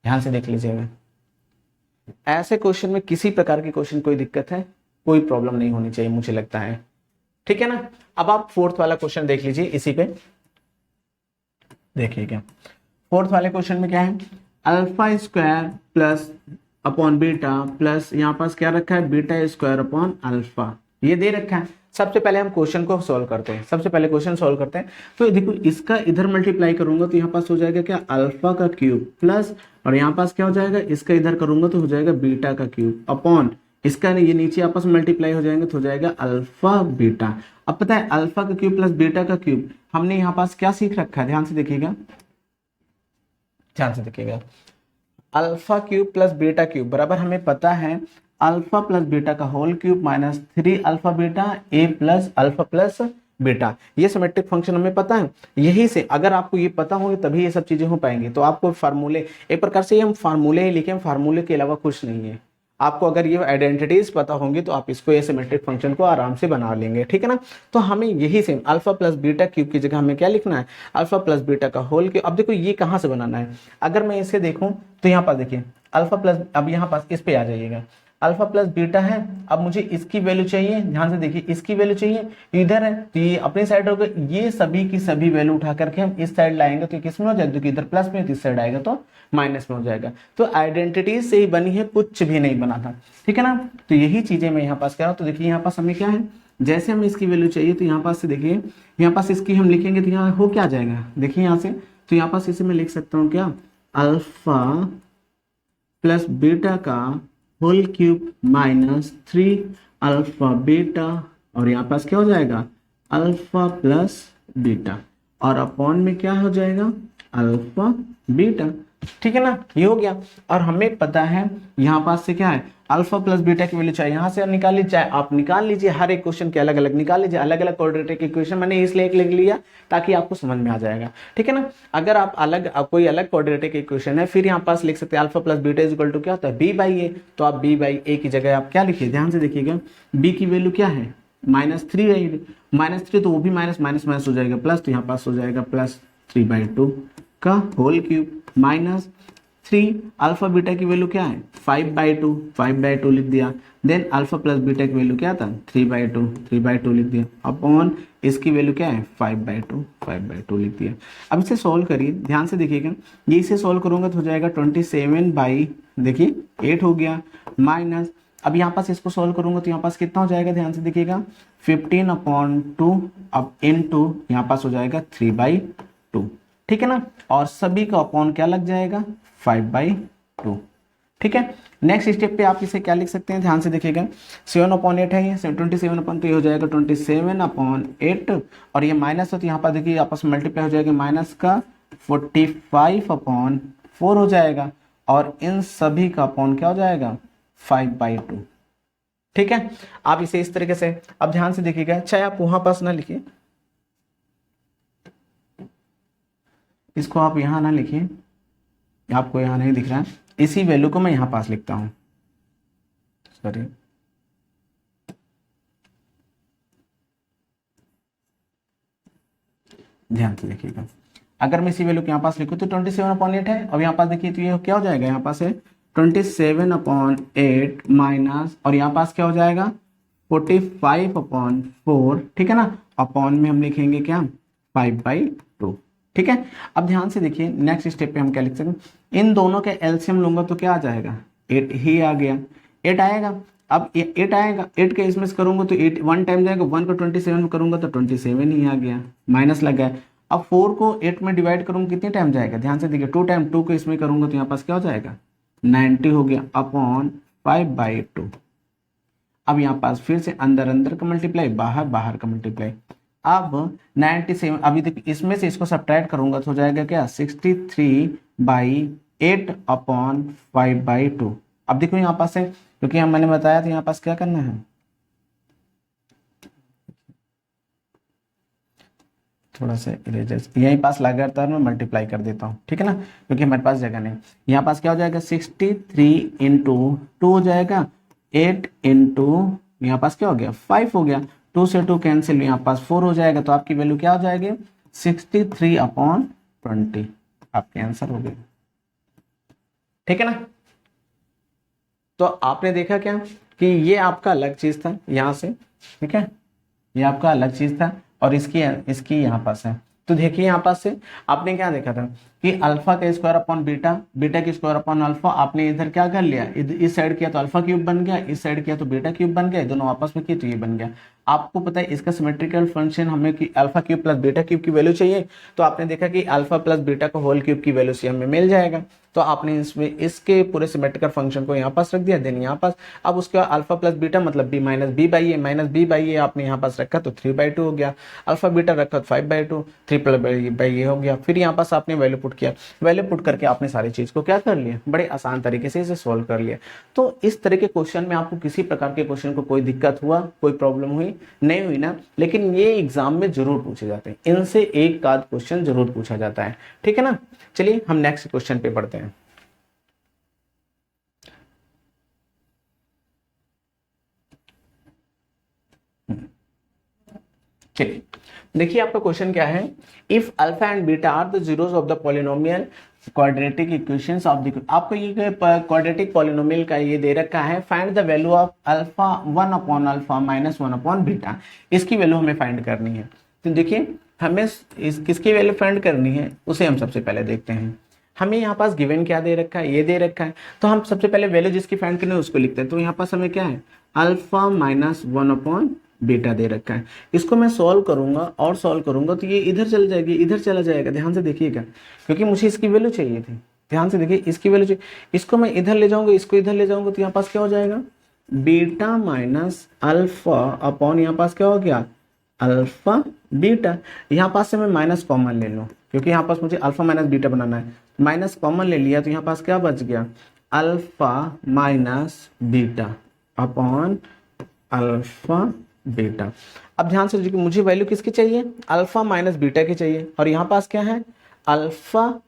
ध्यान से देख लीजिएगा, ऐसे क्वेश्चन में किसी प्रकार की क्वेश्चन कोई दिक्कत है, कोई प्रॉब्लम नहीं होनी चाहिए मुझे लगता है, ठीक है ना। अब आप फोर्थ वाला क्वेश्चन देख लीजिए, इसी पे देखिए क्या फोर्थ वाले क्वेश्चन में क्या है, alpha square plus upon beta plus यहाँ पास क्या रखा है, बीटा स्क्वायर अपॉन अल्फा, ये दे रखा है। सबसे पहले हम क्वेश्चन को सॉल्व करते हैं, सबसे पहले क्वेश्चन सॉल्व करते हैं। तो देखो इसका इधर मल्टीप्लाई करूंगा तो यहाँ पास हो जाएगा क्या, अल्फा का क्यूब प्लस, और यहाँ पास क्या हो जाएगा, इसका इधर करूंगा तो हो जाएगा बीटा का क्यूब अपॉन इसका, ये नीचे आपस में मल्टीप्लाई हो जाएंगे तो हो जाएगा अल्फा बीटा। अब पता है अल्फा का क्यूब प्लस बीटा का क्यूब, हमने यहाँ पास क्या सीख रखा है, ध्यान से देखिएगा, ध्यान से देखिएगा, alpha cube plus beta cube बराबर हमें पता है अल्फा प्लस बीटा का whole cube minus 3 alpha beta a plus alpha plus beta. ये सिमेट्रिक फंक्शन हमें पता है। यही से अगर आपको ये पता होंगे तभी ये सब चीजें हो पाएंगी। तो आपको फार्मूले, एक प्रकार से ये हम फार्मूले ही लिखे, फार्मूले के अलावा कुछ नहीं है। आपको अगर ये आइडेंटिटीज पता होंगी तो आप इसको, ये सिमेट्रिक फंक्शन को आराम से बना लेंगे, ठीक है ना। तो हमें यही same alpha plus beta cube की जगह हमें क्या लिखना है, अल्फा प्लस बीटा का होल क्यूब। अब देखो ये कहाँ से बनाना है, अगर मैं इसे देखूं तो यहाँ पास देखिए अल्फा प्लस, अब यहाँ पास इस पे आ जाइएगा, अल्फा प्लस बीटा है। अब मुझे इसकी वैल्यू चाहिए, ध्यान से देखिए इसकी वैल्यू चाहिए, इधर है तो ये अपनी साइड होगा, ये सभी की सभी वैल्यू उठा करके हम इस साइड लाएंगे तो किस में हो जाएगा, इधर प्लस में, इस साइड आएगा तो माइनस में हो जाएगा। तो आइडेंटिटीज से ही बनी है, कुछ भी नहीं बना था, ठीक है ना। तो यही चीजें मैं यहाँ पास कह रहा हूँ। तो देखिए यहाँ पास हमें क्या है, जैसे हमें इसकी वैल्यू चाहिए तो यहाँ पास से देखिए, यहाँ पास इसकी हम लिखेंगे तो यहाँ हो क्या जाएगा, देखिए यहाँ से, तो यहाँ पास इसे मैं लिख सकता हूँ क्या, अल्फा प्लस बीटा का whole cube minus 3 alpha beta, और यहाँ पास क्या हो जाएगा, अल्फा प्लस बीटा, और अपॉन में क्या हो जाएगा, अल्फा बीटा, ठीक है ना। ये हो गया। और हमें पता है यहाँ पास से क्या है, अल्फा प्लस बीटा की वैल्यू चाहिए, यहाँ से निकाल लीजिए, आप निकाल लीजिए, हर एक क्वेश्चन के अलग अलग निकाल लीजिए, अलग अलग क्वाड्रेटिक इक्वेशन मैंने इसलिए एक लिख लिया ताकि आपको समझ में आ जाएगा, ठीक है ना। अगर आप कोई अलग क्वाड्रेटिक इक्वेशन है फिर यहाँ पास लिख सकते हैं alpha plus beta equal to क्या होता है, बी बाई ए। तो आप बी बाई ए की जगह आप क्या लिखिए, ध्यान से देखिएगा, बी की वैल्यू क्या है, -3 -3, तो वो भी माइनस माइनस माइनस हो जाएगा प्लस, तो यहाँ पास हो जाएगा +3/2 का whole cube minus alpha beta की वैल्यू क्या है 5/2, 5/2 लिख दिया। देन अल्फा प्लस बीटा की वैल्यू क्या था 3/2, 3/2 लिख दिया। अपॉन इसकी वैल्यू क्या है 5/2, 5/2 लिख दिया। अब इसे सॉल्व करिए, ध्यान से देखिएगा, ये इसे सॉल्व करूंगा तो हो जाएगा 27 देखिए 8 हो गया, माइनस अब यहाँ पास इसको सॉल्व करूंगा तो यहाँ पास कितना हो जाएगा, ध्यान से देखिएगा 15/2 अब इनटू यहाँ पास हो जाएगा 3/2, ठीक है ना। और सभी का अपॉन क्या लग जाएगा 5/2, ठीक है। नेक्स्ट स्टेप पे आप इसे क्या लिख सकते हैं, ध्यान से देखिएगा 7/8 है ये 27 अपन, तो ये हो जाएगा 27/8 और ये माइनस हो तो यहाँ पर देखिए आपस में मल्टीप्लाई हो जाएगा, माइनस का 45/4 हो जाएगा और इन सभी का अपॉन क्या हो जाएगा 5/2, ठीक है। आप इसे इस तरीके से अब ध्यान से देखिएगा, चाहे आप वहां पास ना लिखिए, इसको आप यहां ना लिखिए, आपको यहां नहीं दिख रहा है, इसी वैल्यू को मैं यहां पास लिखता हूं, सॉरी ध्यान से देखिएगा, अगर मैं इसी वैल्यू के यहाँ पास लिखूँ तो 27/8 है। अब यहाँ पास देखिए तो ये क्या हो जाएगा, यहाँ पास है 27/8 माइनस और यहाँ पास क्या हो जाएगा 45/4, ठीक है ना। अपॉन में हम लिखेंगे क्या 5/2, ठीक है। अब ध्यान से देखिए नेक्स्ट स्टेप पे हम क्या लिख सकते हैं, इन दोनों के एलसीएम लूंगा तो क्या आ जाएगा 8 ही आ गया, 8 आएगा। अब 8 आएगा, 8 के इसमें से करूंगा तो 8 1 टाइम जाएगा, 1 को 27 में करूंगा तो 27 ही आ गया, माइनस लग गया। अब 4 को 8 में डिवाइड करूंगा कितने टाइम जाएगा, ध्यान से देखिए 2 टाइम, 2 को इसमें करूंगा तो यहाँ पास क्या हो जाएगा 90 हो गया अपॉन 5/2। अब यहाँ पास फिर से अंदर अंदर का मल्टीप्लाई, बाहर बाहर का मल्टीप्लाई। अब 97 अभी देखिए इसमें से इसको सब्ट्रैक्ट करूंगा तो हो जाएगा क्या 63/8 अपॉन 5/2। अब देखो यहाँ पास है, क्योंकि हम मैंने बताया था यहाँ पास क्या करना है, थोड़ा सा इरेजर यहीं पास लगातार मैं मल्टीप्लाई कर देता हूँ, ठीक है ना, क्योंकि हमारे पास जगह नहीं। यहाँ पास क्या हो जाएगा 63 इंटू 2 हो जाएगा, 8 इंटू यहाँ पास क्या हो गया 5 हो गया, 2 से 2 कैंसिल, यहाँ पास 4 हो जाएगा, तो आपकी वैल्यू क्या हो जाएगी 63/20, आपके आंसर हो गए, ठीक है ना। तो आपने देखा क्या कि ये आपका अलग चीज था यहाँ से, ठीक है, ये आपका अलग चीज था और इसकी यहाँ पास है। तो देखिए यहाँ पास से आपने क्या देखा था कि अल्फा का स्क्वायर अपॉन बीटा, बीटा की स्क्वायर अपॉन अल्फा, आपने इधर क्या कर लिया, इस साइड किया तो अल्फा क्यूब बन गया, इस साइड किया तो बीटा क्यूब बन गया, दोनों आपस में किए तो ये बन गया। आपको पता है इसका सिमेट्रिकल फंक्शन हमें कि alpha cube plus beta cube की वैल्यू चाहिए, तो आपने देखा कि अल्फा प्लस बीटा का होल क्यूब की वैल्यू से हमें मिल जाएगा, तो आपने इसमें इसके पूरे सिमेट्रिकल फंक्शन को यहाँ पास रख दिया, देन यहाँ पास। अब उसके बाद अल्फा प्लस बीटा मतलब b minus B by A, minus B by A आपने यहाँ पास रखा तो 3/2 हो गया, अल्फा बीटा रखा तो 5/2, 3 प्लस बाई ए हो गया। फिर यहाँ पास आपने वैल्यू पुट किया, वैल्यू पुट करके आपने सारी चीज को क्या कर लिया, बड़े आसान तरीके से इसे सोल्व कर लिया। तो इस तरह के क्वेश्चन में आपको किसी प्रकार के क्वेश्चन को कोई दिक्कत हुआ, कोई प्रॉब्लम हुई नहीं हुई ना, लेकिन ये एग्जाम में जरूर पूछे जाते हैं, इनसे एक आध क्वेश्चन जरूर पूछा जाता है, ठीक है ना। चलिए हम नेक्स्ट क्वेश्चन पे बढ़ते हैं। चलिए देखिए आपका क्वेश्चन क्या है, if alpha and beta are the zeros of the polynomial quadratic equations of the, आपको ये क्वाड्रेटिक पॉलिनोमियल का ये दे रखा है, find the value of alpha 1 upon alpha minus 1 upon beta, इसकी वैल्यू हमें फाइंड करनी है। तो देखिए हमें इस किसकी वैल्यू फाइंड करनी है उसे हम सबसे पहले देखते हैं। हमें यहाँ पास गिवन क्या दे रखा है, ये दे रखा है, तो हम सबसे पहले वैल्यू जिसकी फाइंड करनी है उसको लिखते हैं। तो यहाँ पास हमें क्या है अल्फा माइनस 1 अपॉन बीटा दे रखा है, इसको मैं सॉल्व करूंगा और सॉल्व करूंगा तो ये इधर चल जाएगी, इधर चला जाएगा, ध्यान से देखिएगा, क्योंकि मुझे इसकी वैल्यू चाहिए थी, ध्यान से देखिए इसकी वैल्यू चाहिए, इसको मैं इधर ले जाऊंगा, इसको इधर ले जाऊंगा तो यहाँ पास क्या हो जाएगा बीटा माइनस अल्फा अपॉन यहाँ पास क्या हो गया अल्फा बीटा। यहाँ पास से मैं माइनस कॉमन ले लूँ, क्योंकि यहाँ पास मुझे अल्फा माइनस बीटा बनाना है, माइनस कॉमन ले लिया तो यहाँ पास क्या बच गया alpha minus beta upon alpha beta. अब ध्यान से देखिए मुझे वैल्यू किसकी चाहिए अल्फा माइनस बीटा की चाहिए, और यहाँ पास क्या है अल्फा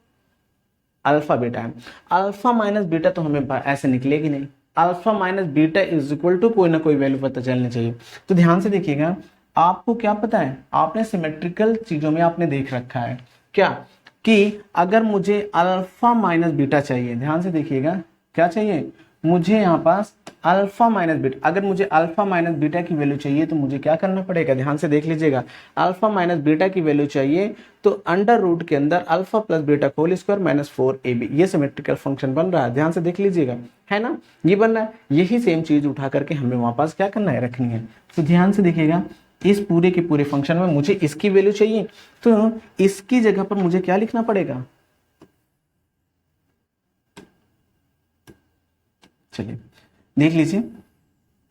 बीटा है। अल्फा माइनस बीटा तो हमें ऐसे निकलेगी नहीं, alpha minus beta is equal to कोई ना कोई वैल्यू पता चलनी चाहिए। तो ध्यान से देखिएगा, आपको क्या पता है, आपने सिमेट्रिकल चीजों में आपने देख रखा है क्या कि अगर मुझे अल्फा माइनस बीटा चाहिए, ध्यान से देखिएगा क्या चाहिए मुझे यहाँ पास अल्फा माइनस बीटा, अगर मुझे अल्फा माइनस बीटा की वैल्यू चाहिए तो मुझे क्या करना पड़ेगा, ध्यान से देख लीजिएगा, अल्फा माइनस बीटा की वैल्यू चाहिए तो अंडर रूट के अंदर alpha plus beta whole square minus 4ab, ये सिमेट्रिकल फंक्शन बन रहा है, ध्यान से देख लीजिएगा, है ना, ये बन रहा है। यही सेम चीज उठा करके हमें वहां पास क्या करना है, रखनी है। तो ध्यान से देखिएगा, इस पूरे के पूरे फंक्शन में मुझे इसकी वैल्यू चाहिए तो इसकी जगह पर मुझे क्या लिखना पड़ेगा, चलिए देख लीजिए।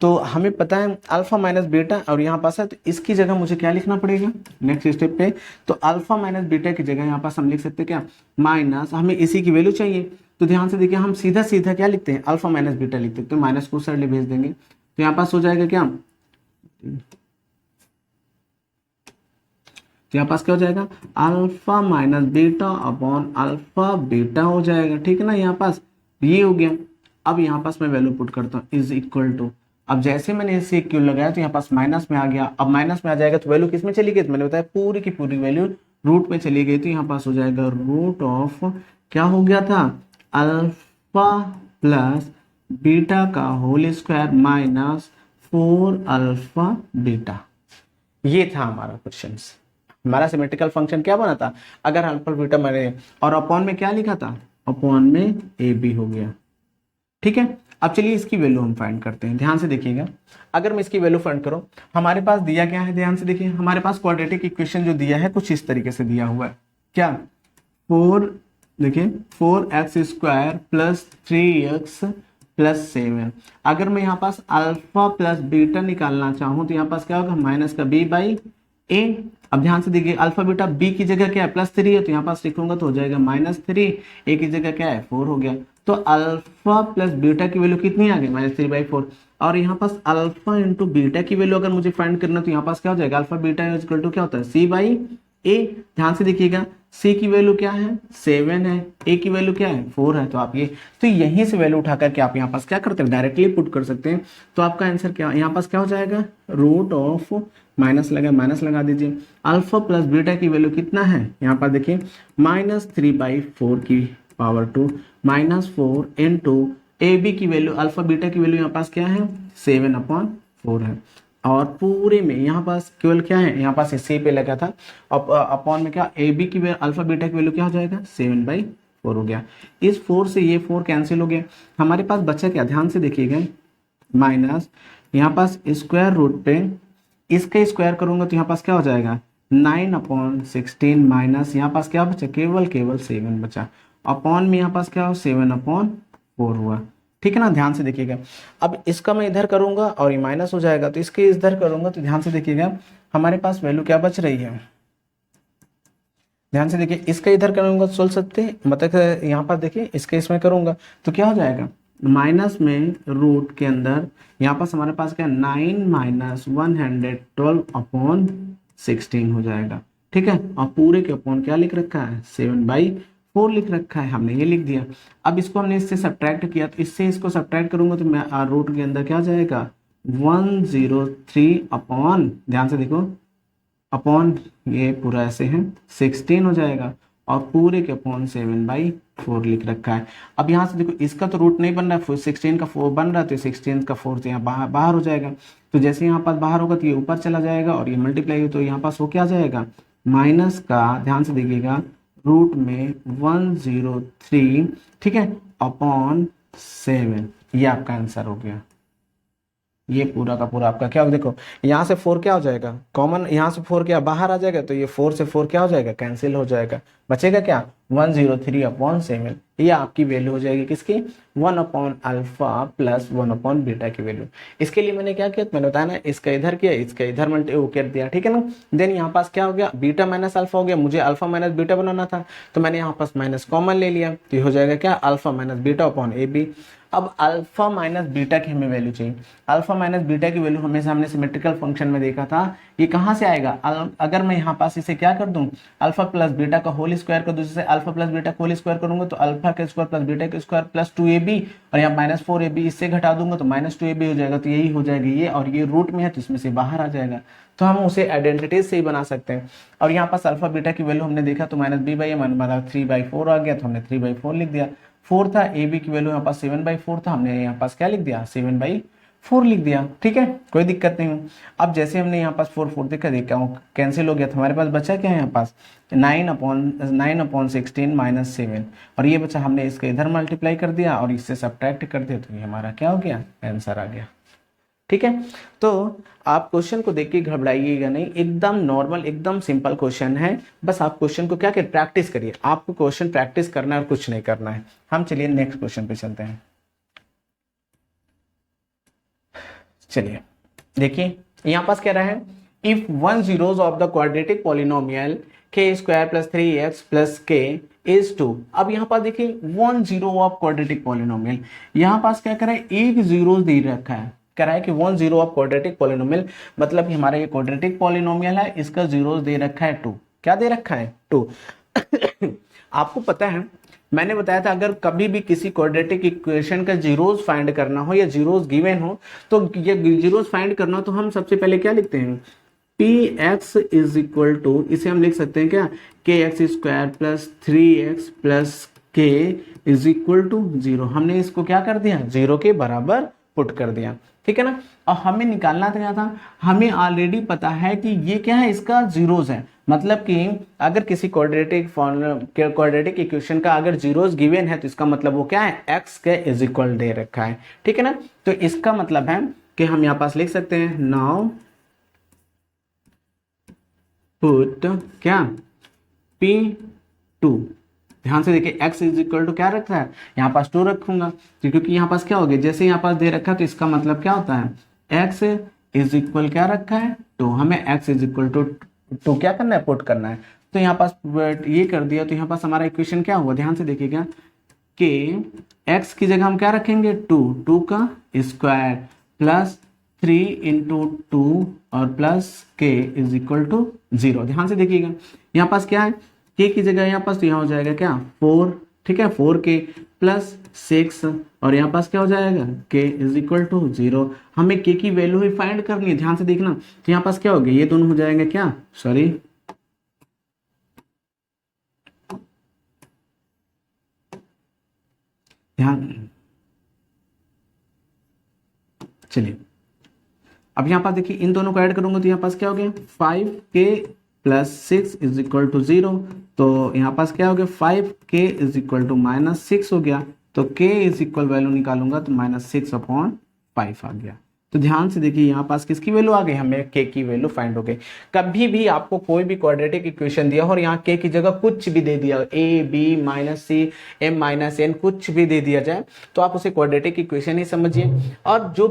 तो हमें पता है अल्फा माइनस बीटा और यहाँ पास है, तो इसकी जगह मुझे क्या लिखना पड़ेगा नेक्स्ट स्टेप पे, तो अल्फा माइनस बीटा की जगह यहाँ पास हम लिख सकते हैं क्या, माइनस, हमें इसी की वैल्यू चाहिए तो ध्यान से देखिए हम सीधा सीधा क्या लिखते हैं, अल्फा माइनस बीटा लिखते हैं, तो माइनस को साइड भेज देंगे तो यहाँ पास हो जाएगा क्या, तो यहाँ पास क्या हो जाएगा, alpha minus beta upon alpha beta हो जाएगा, ठीक है ना, यहाँ पास ये हो गया। अब यहाँ पास मैं वैल्यू पुट करता हूँ इज इक्वल टू, अब जैसे मैंने इसे क्यू लगाया तो यहाँ पास माइनस में आ गया, अब माइनस में आ जाएगा तो वैल्यू किस में चली गई, तो मैंने बताया पूरी की पूरी वैल्यू रूट में चली गई, तो यहाँ पास हो जाएगा रूट ऑफ, क्या हो गया था, अल्फा प्लस बीटा का whole square minus 4 alpha beta. ये था हमारा क्वेश्चन, हमारा सिमेट्रिकल फंक्शन क्या बना था, अगर अल्फा बीटा मैंने और अपॉन में क्या लिखा था, अपॉन में ए बी हो गया, ठीक है। अब चलिए इसकी वैल्यू हम फाइंड करते हैं, ध्यान से देखिएगा, अगर मैं इसकी वैल्यू फाइंड करूं, हमारे पास दिया क्या है, ध्यान से देखिए, हमारे पास क्वाड्रेटिक इक्वेशन जो दिया है कुछ इस तरीके से दिया हुआ है, क्या 4, देखिए 4x square plus 3x plus 7, अगर मैं यहाँ पास अल्फा प्लस बीटा निकालना चाहूँ तो यहाँ पास क्या होगा, माइनस का b बाई ए। अब ध्यान से देखिए अल्फा बीटा b की जगह क्या है, +3 है, तो यहाँ पास लिखूंगा तो हो जाएगा -3, a की जगह क्या है 4 हो गया, तो अल्फा प्लस बीटा की वैल्यू कितनी आ गई, -3/4, और यहाँ पास अल्फा इंटू बीटा की वैल्यू अगर मुझे फाइंड करना तो यहाँ पास क्या हो जाएगा, अल्फा बीटा इक्वल टू क्या होता है, c/a। ध्यान से देखिएगा c की वैल्यू क्या है 7 है, a की वैल्यू क्या है 4 है, तो आप ये, तो यहीं से वैल्यू उठा करके आप यहाँ पास क्या करते हैं, डायरेक्टली पुट कर सकते हैं। तो आपका आंसर क्या यहाँ पास क्या हो जाएगा, रूट ऑफ, माइनस लगा दीजिए, अल्फा प्लस बीटा की वैल्यू कितना है, यहाँ पर देखिए -3/4 की पावर 2 -4 इंटू ए बी की वैल्यू, अल्फा बीटा की वैल्यू यहाँ पास क्या है 7/4 है, और पूरे में यहाँ पास केवल क्या है, यहाँ पास सी पे लगा था, अपॉन में क्या ए बी की वैल्यू, अल्फा बीटा की वैल्यू क्या हो जाएगा 7/4 हो गया, इस 4 से ये 4 कैंसिल हो गया, हमारे पास बचा क्या, ध्यान से देखिएगा, माइनस यहाँ पास स्क्वायर रूट पे इसका स्क्वायर करूंगा तो यहाँ पास क्या हो जाएगा 9/16 माइनस यहाँ पास क्या बचा, केवल 7 बचा, अपॉन में यहाँ पास क्या हो 7/4 हुआ, ठीक है ना, ध्यान से देखिएगा। अब इसका मैं इधर करूंगा और ये माइनस हो जाएगा, तो इसके इधर करूंगा तो ध्यान से देखिएगा हमारे पास वैल्यू क्या बच रही है, ध्यान से देखिए, इसका इधर करूंगा तो सोच सकते हैं, मतलब यहाँ पर देखिए इसके इसमें करूंगा तो क्या हो जाएगा, माइनस में रूट के अंदर यहाँ पास हमारे पास क्या 9 - 112/16 हो जाएगा, ठीक है, और पूरे के अपॉन क्या लिख रखा है 7/4 लिख रखा है, हमने ये लिख दिया। अब इसको हमने इससे सब्ट्रैक्ट किया तो इससे इसको सब्ट्रैक्ट करूंगा तो मैं रूट के अंदर क्या जाएगा 103 अपॉन, ध्यान से देखो अपॉन ये पूरा ऐसे है 16 हो जाएगा, और पूरे के अपॉन 7/4 लिख रखा है। अब यहाँ से देखो इसका तो रूट नहीं बन रहा है, 16 का 4 बन रहा है, तो 16 का 4 तो यहाँ बाहर हो जाएगा, तो जैसे यहाँ पास बाहर होगा तो ये ऊपर चला जाएगा और ये मल्टीप्लाई हो, तो यहाँ पास हो क्या आ जाएगा माइनस का, ध्यान से देखिएगा रूट में 103, ठीक है, अपॉन 7, ये आपका आंसर हो गया। ये पूरा का पूरा आपका क्या होगा, देखो यहाँ से 4 क्या हो जाएगा कॉमन, यहाँ से 4 क्या बाहर आ जाएगा, तो ये 4 से 4 क्या हो जाएगा कैंसिल हो जाएगा, बचेगा क्या 103/7, ये आपकी वैल्यू हो जाएगी किसकी 1/अल्फा प्लस 1/बीटा की वैल्यू। इसके लिए मैंने क्या किया, मैंने बताया ना, इसका इधर किया, इसका इधर मल्टी कर दिया, ठीक है ना। देन यहाँ पास क्या हो गया, बीटा माइनस अल्फा हो गया, मुझे अल्फा माइनस बीटा बनाना था तो मैंने यहाँ पास माइनस कॉमन ले लिया, तो ये हो जाएगा क्या alpha minus beta upon A B. अब अल्फा माइनस बीटा की हमें वैल्यू चाहिए, अल्फा माइनस बीटा की वैल्यू हमेशा हमने सिमेट्रिकल फंक्शन में देखा था, ये कहाँ से आएगा, अगर मैं यहाँ पास इसे क्या कर दूं अल्फा प्लस बीटा का होल स्क्वायर कर दूं, जैसे अल्फा प्लस बीटा को होल स्क्वायर करूंगा तो अल्फा के स्क्वायर प्लस बीटा के स्क्वायर प्लस 2ab, और यहाँ -4ab इससे घटा दूंगा तो -2ab हो जाएगा, तो यही हो जाएगा ये, और ये रूट में है तो इसमें से बाहर आ जाएगा, तो हम उसे आइडेंटिटीज से ही बना सकते हैं। और यहाँ पास अल्फा बीटा की वैल्यू हमने देखा तो -b/a मतलब 3/4 आ गया, तो हमने 3/4 लिख दिया। 4 था, ab की वैल्यू यहाँ पास 7/4 था, हमने यहाँ पास क्या लिख दिया 7/4 लिख दिया, ठीक है, कोई दिक्कत नहीं हो। अब जैसे हमने यहाँ पास 4 देखा कैंसिल हो गया, तो हमारे पास बचा क्या है यहाँ पास 9/16 - 7, और ये बचा, हमने इसके इधर मल्टीप्लाई कर दिया और इससे सब्ट्रैक्ट कर दिया, तो ये हमारा क्या हो गया आंसर आ गया, ठीक है। तो आप क्वेश्चन को देख के घबराइएगा नहीं, एकदम नॉर्मल एकदम सिंपल क्वेश्चन है, बस आप क्वेश्चन को क्या करिए प्रैक्टिस करिए, आपको क्वेश्चन प्रैक्टिस करना है और कुछ नहीं करना है। हम चलिए नेक्स्ट क्वेश्चन पे चलते हैं। चलिए देखिए यहाँ पास कह रहा है if 1 zeros of the quadratic polynomial k² + 3x + k is 2। अब यहाँ पास देखिए 1 0 ऑफ क्वाड्रेटिक पॉलिनोमियल, यहाँ पास क्या कर रहा है एक जीरो दे रखा है, कह रहा है कि 1 0 ऑफ क्वाड्रेटिक पॉलिनोमियल, मतलब हमारा ये क्वाड्रेटिक पॉलिनोमियल है, इसका जीरोस दे रखा है 2। क्या दे रखा है 2। आपको पता है मैंने बताया था अगर कभी भी किसी क्वाड्रेटिक इक्वेशन का जीरोस फाइंड करना हो या जीरोस गिवन हो, तो ये जीरोस फाइंड करना हो तो हम सबसे पहले क्या लिखते हैं px = इसे हम लिख सकते हैं क्या kx² + 3x + k = 0। हमने इसको क्या कर दिया 0 के बराबर पुट कर दिया, ठीक है ना। और हमें निकालना क्या था, हमें ऑलरेडी पता है कि ये क्या है इसका जीरोस है, मतलब कि अगर किसी क्वाड्रेटिक इक्वेशन का अगर जीरोस गिवन है तो इसका मतलब वो क्या है x के इक्वल दे रखा है, ठीक है ना। तो इसका मतलब है कि हम यहाँ पास लिख सकते हैं नाउ पुट क्या p2। ध्यान से देखिए x = क्या रखा है यहाँ पास 2 रखूंगा, क्योंकि यहाँ पास क्या हो गया जैसे यहाँ पास दे रखा है तो इसका मतलब क्या होता है x = क्या रखा है 2, हमें x = 2 क्या करना है पुट करना है। तो यहाँ पास ये कर दिया, तो यहाँ पास हमारा इक्वेशन क्या हुआ ध्यान से देखिएगा कि x की जगह हम क्या रखेंगे 2 का स्क्वायर प्लस 3 × 2 और प्लस k = 0। ध्यान से देखिएगा यहाँ पास क्या है k की जगह यहाँ पास तो यहाँ हो जाएगा क्या 4, ठीक है 4k + 6, और यहाँ पास क्या हो जाएगा k = 0। हमें k की वैल्यू ही फाइंड करनी है, ध्यान से देखना। तो यहाँ पास क्या हो गया ये दोनों हो जाएंगे क्या सॉरी ध्यान, चलिए अब यहाँ पास देखिए इन दोनों को ऐड करूंगा तो यहाँ पास क्या हो गया 5k + 6 = 0। तो यहाँ पास क्या हो गया 5k = -6 हो गया, तो k वैल्यू निकालूंगा तो -6/5 आ गया। तो ध्यान से देखिए यहाँ पास किसकी वैल्यू आ गई हमें k की वैल्यू फाइंड हो गई। कभी भी आपको कोई भी क्वाड्रेटिक इक्वेशन दिया हो और यहाँ k की जगह कुछ भी दे दिया a b - c m - n कुछ भी दे दिया जाए तो आप उसे क्वाड्रेटिक इक्वेशन ही समझिए। और जो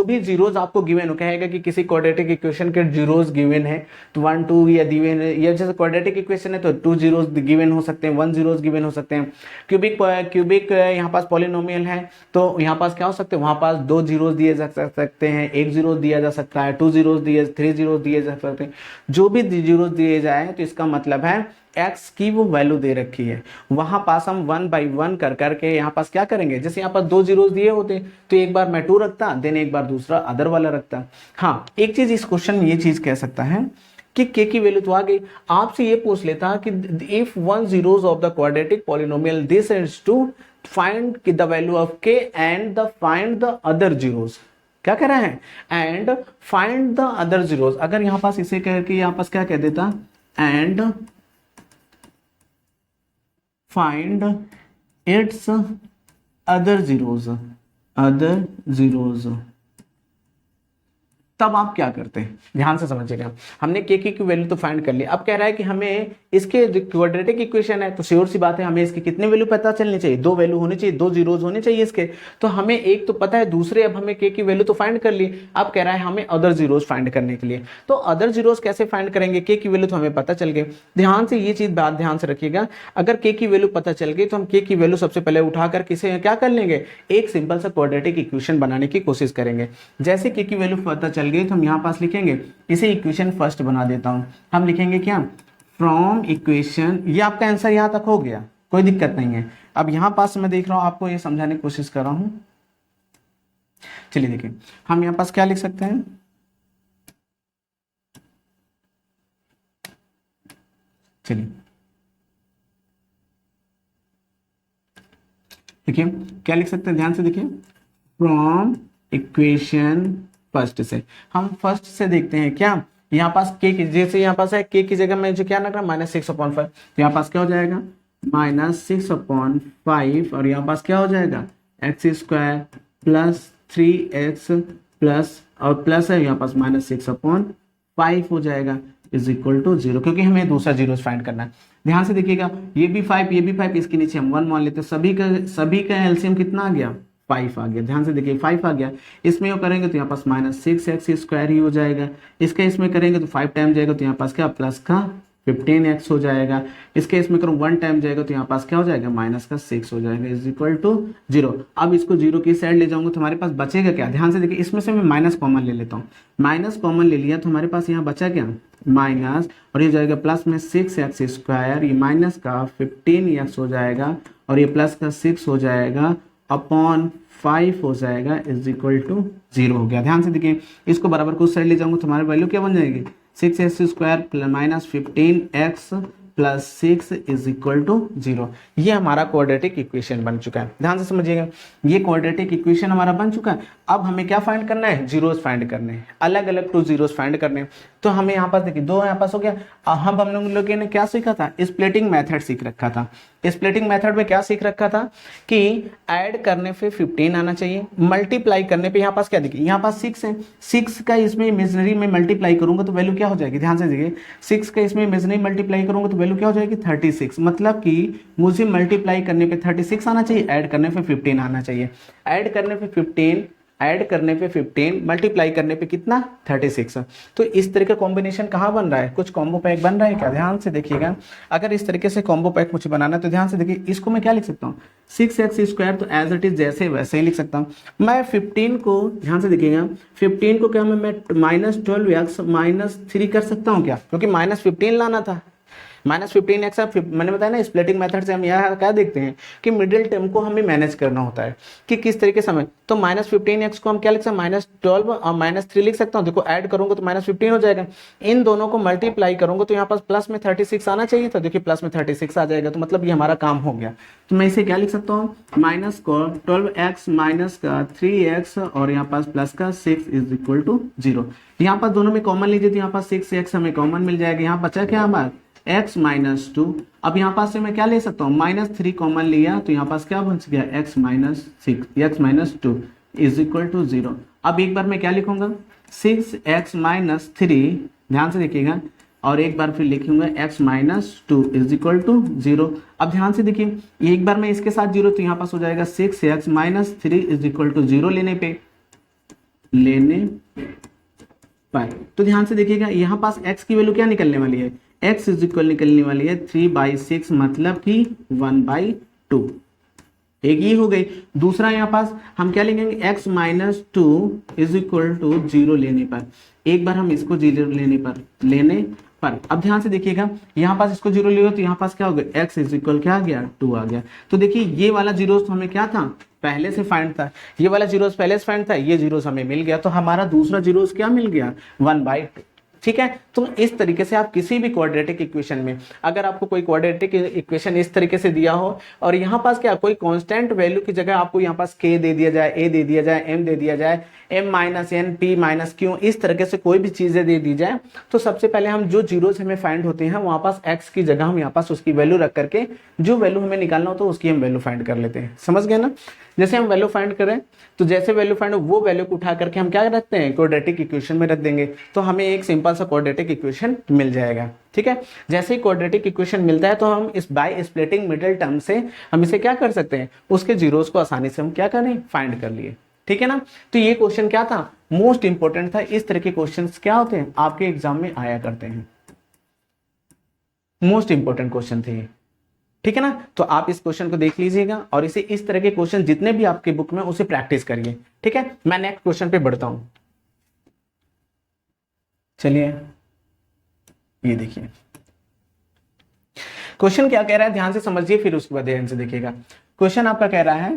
भी जीरोस आपको गिवन हो, कहेगा कि किसी क्वाड्रेटिक इक्वेशन के जीरोस गिवन है तो 1 2 या गिवन है, या जैसे क्वाड्रेटिक इक्वेशन है तो 2 जीरोस गिवन हो सकते हैं, 1 जीरोस गिवन हो सकते हैं। क्यूबिक यहाँ पास पॉलिनोमियल है तो यहाँ पास क्या हो सकते हैं वहां पास 2 जीरोस दिए जा सकते हैं, 1 जीरो दिया जा सकता है, 2 जीरोस दिए 3 जीरोस दिए जा सकते हैं। जो भी जीरोस दिए जाए तो इसका मतलब है x की वो वैल्यू दे रखी है, वहां पास हम 1 by 1 कर करके यहाँ पास क्या करेंगे, जैसे यहाँ पास 2 जीरोस दिए होते तो एक बार मैं 2 रखता देन एक बार दूसरा अदर वाला रखता। हाँ एक चीज इस क्वेश्चन में ये चीज कह सकता है कि k की वैल्यू तो आ गई, आपसे ये पूछ लेता कि if 1 zeros of the quadratic polynomial this is to find the value of k and the find the other zeros. क्या कह रहा है and find the other zeros. अगर यहां पास इसे कह के यहां पास क्या कह देता and find its other zeros, तब आप क्या करते हैं ध्यान से समझिएगा। हमने k की वैल्यू तो फाइंड कर ली, अब कह रहा है कि हमें इसके क्वाड्रेटिक इक्वेशन है तो श्योर सी बात है हमें इसकी कितनी वैल्यू पता चलनी चाहिए, 2 वैल्यू होनी चाहिए, 2 जीरोस होने चाहिए इसके। तो हमें एक तो पता है, दूसरे अब हमें k की वैल्यू तो फाइंड कर ली, अब कह रहा है हमें अदर जीरोस फाइंड करने के लिए। तो अदर जीरोस कैसे फाइंड करेंगे, k की वैल्यू तो हमें पता चल गई। ध्यान से ये चीज बात ध्यान से रखिएगा, अगर k की वैल्यू पता चल गई तो हम k की वैल्यू सबसे पहले उठाकर किसे क्या कर लेंगे, एक सिंपल सा क्वाड्रेटिक इक्वेशन बनाने की कोशिश करेंगे। जैसे k की वैल्यू पता चल गई तो हम यहाँ पास लिखेंगे, इसे इक्वेशन फर्स्ट बना देता हूं, हम लिखेंगे क्या फ्रॉम इक्वेशन, ये आपका आंसर यहां तक हो गया, कोई दिक्कत नहीं है। अब यहां पास मैं देख रहा हूं, आपको ये समझाने की कोशिश कर रहा हूं। चलिए देखिए, हम यहां पास क्या लिख सकते हैं, चलिए देखिए क्या लिख सकते हैं, ध्यान से देखिए, फ्रॉम इक्वेशन फर्स्ट से, हम फर्स्ट से देखते हैं क्या, यहाँ पास के की, जैसे यहाँ पास है के की जगह में जो क्या लग रहा है -6/5, तो यहाँ पास क्या हो जाएगा -6/5, और यहाँ पास क्या हो जाएगा x² प्लस 3x प्लस, और प्लस है यहाँ पास -6/5 हो जाएगा, इज इक्वल टू 0, क्योंकि हमें दूसरा जीरो फाइंड करना है। ध्यान से देखिएगा, ये भी 5, ये भी 5, इसके नीचे हम 1 मान लेते हैं, सभी का एलसीएम कितना आ गया 5 आ गया। ध्यान से देखिए 5 आ गया, इसमें वो करेंगे तो यहाँ पास -6x² ही हो जाएगा, इसका इसमें करेंगे तो 5 टाइम जाएगा, तो यहाँ पास क्या प्लस का 15x हो जाएगा, इसके इसमें करूँ 1 टाइम जाएगा तो यहाँ पास क्या हो जाएगा -6 हो जाएगा, इज इक्वल टू 0। अब इसको 0 की साइड ले जाऊंगा तो हमारे पास बचेगा क्या, ध्यान से देखिए, इसमें से मैं माइनस कॉमन ले लेता हूँ, माइनस कॉमन ले लिया तो हमारे पास यहाँ बचा क्या माइनस, और ये जाएगा प्लस में 6x², ये माइनस का 15x हो जाएगा, और ये प्लस का 6 हो जाएगा अपॉन 5 हो जाएगा, इज इक्वल टू 0 हो गया। ध्यान से देखिए, इसको बराबर को उस साइड ले जाऊंगा तो हमारी वैल्यू क्या बन जाएगी 6x² minus 15x plus 6 is equal to 0। ये हमारा क्वाड्रेटिक इक्वेशन बन चुका है। ध्यान से समझिएगा, ये क्वाड्रेटिक इक्वेशन हमारा बन चुका है। अब हमें क्या फाइंड करना है, जीरोस फाइंड करने हैं, अलग अलग 2 जीरोस फाइंड करने हैं। तो हमें यहाँ पास देखिए 2 यहाँ पास हो गया। अब हम लोग ने क्या सीखा था, स्प्लिटिंग मेथड सीख रखा था। स्प्लिटिंग मेथड में क्या सीख रखा था कि ऐड करने पे 15 आना चाहिए, मल्टीप्लाई करने पे यहाँ पास क्या देखिए, यहाँ पास 6 है, 6 का इसमें इमेजिनरी में मल्टीप्लाई करूंगा तो वैल्यू क्या हो जाएगी, ध्यान से देखिए 6 का इसमें इमेजिनरी मल्टीप्लाई करूंगा तो वैल्यू क्या हो जाएगी 36, मतलब कि मुझे मल्टीप्लाई करने पे 36 आना चाहिए, ऐड करने पे 15 आना चाहिए। ऐड करने पे 15, ऐड करने पे 15, मल्टीप्लाई करने पे कितना 36। तो इस तरह का कॉम्बिनेशन कहाँ बन रहा है, कुछ कॉम्बो पैक बन रहा है क्या, ध्यान से देखिएगा। अगर इस तरीके से कॉम्बो पैक मुझे बनाना है तो ध्यान से देखिए, इसको मैं क्या लिख सकता हूँ 6x² तो एज इट इज जैसे वैसे ही लिख सकता हूँ। मैं 15 को, ध्यान से देखिएगा, 15 को क्या मैं -12x -3 कर सकता हूँ क्या, क्योंकि -15 लाना था, -15x। मैंने बताया ना, स्प्लिटिंग मेथड से हम यहाँ क्या देखते हैं कि मिडिल टर्म को हमें मैनेज करना होता है कि किस तरीके से हमें, तो -15x को हम क्या लिख सकते हैं -12 और -3 लिख सकता हूँ। देखो ऐड करूंगा तो -15 हो जाएगा, इन दोनों को मल्टीप्लाई करूंगा तो यहाँ पास प्लस में 36 आना चाहिए था, देखिए प्लस में 36 आ जाएगा, तो मतलब ये हमारा काम हो गया। तो मैं इसे क्या लिख सकता हूँ -12x माइनस का 3x और यहाँ पास प्लस का 6 इज इक्वल टू 0। यहाँ पास दोनों में कॉमन लीजिए तो यहाँ पास 6x हमें कॉमन मिल जाएगा, यहाँ बचा क्या हमारा x -2। अब यहाँ पास से मैं क्या ले सकता हूँ -3 कॉमन लिया तो यहाँ पास क्या बन गया x -2 इज इक्वल टू 0। अब एक बार मैं क्या लिखूंगा 6x -3, ध्यान से देखिएगा, और एक बार फिर लिखूंगा x -2 इज इक्वल टू 0। अब ध्यान से देखिए, एक बार मैं इसके साथ 0 तो यहाँ पास हो जाएगा 6x -3 इज इक्वल टू 0 लेने पर। तो ध्यान से देखिएगा, यहाँ पास x की वैल्यू क्या निकलने वाली है, x इज इक्वल निकलने वाली है 3/6, मतलब कि 1/2। एक ये हो गई। दूसरा यहाँ पास हम क्या लेंगे x -2 इज इक्वल टू 0 लेने पर, एक बार हम इसको 0 लेने पर। अब ध्यान से देखिएगा, यहाँ पास इसको 0 लिया तो यहाँ पास क्या हो गया x इज इक्वल क्या आ गया 2 आ गया। तो देखिए ये वाला जीरोस तो हमें क्या था पहले से फाइंड था, ये वाला जीरोस पहले से फाइंड था, ये जीरोस हमें मिल गया, तो हमारा दूसरा जीरोस क्या मिल गया 1/2। ठीक है, तो इस तरीके से आप किसी भी क्वाड्रेटिक इक्वेशन में, अगर आपको कोई क्वाड्रेटिक इक्वेशन इस तरीके से दिया हो और यहाँ पास क्या कोई कांस्टेंट वैल्यू की जगह आपको यहाँ पास k दे दिया जाए, a दे दिया जाए, m दे दिया जाए, m -n p -q, इस तरीके से कोई भी चीजें दे दी जाए, तो सबसे पहले हम जो जीरोस हमें फाइंड होते हैं वहां पास x की जगह हम यहाँ पास उसकी वैल्यू रख करके जो वैल्यू हमें निकालना होता है उसकी हम वैल्यू फाइंड कर लेते हैं। समझ गए ना, जैसे हम वैल्यू फाइंड करें तो जैसे वैल्यू फाइंड हो वो वैल्यू को उठा करके हम क्या रखते हैं क्वाड्रेटिक इक्वेशन में रख देंगे, तो हमें एक सिंपल सा क्वाड्रेटिक इक्वेशन मिल जाएगा। ठीक है, जैसे ही क्वाड्रेटिक इक्वेशन मिलता है तो हम इस बाय स्प्लिटिंग मिडिल टर्म से हम इसे क्या कर सकते हैं, उसके जीरोस को आसानी से हम क्या करें फाइंड कर लिए। ठीक है ना, तो ये क्वेश्चन क्या था, मोस्ट इंपोर्टेंट था। इस तरह के क्वेश्चंस क्या होते हैं आपके एग्जाम में आया करते हैं, मोस्ट इंपोर्टेंट क्वेश्चन थे। ठीक है ना, तो आप इस क्वेश्चन को देख लीजिएगा और इसे इस तरह के क्वेश्चन जितने भी आपके बुक में उसे प्रैक्टिस करिए। ठीक है, मैं नेक्स्ट क्वेश्चन पे बढ़ता हूं। चलिए ये देखिए, क्वेश्चन क्या कह रहा है ध्यान से समझिए, फिर उसके बाद ध्यान से देखिएगा। क्वेश्चन आपका कह रहा है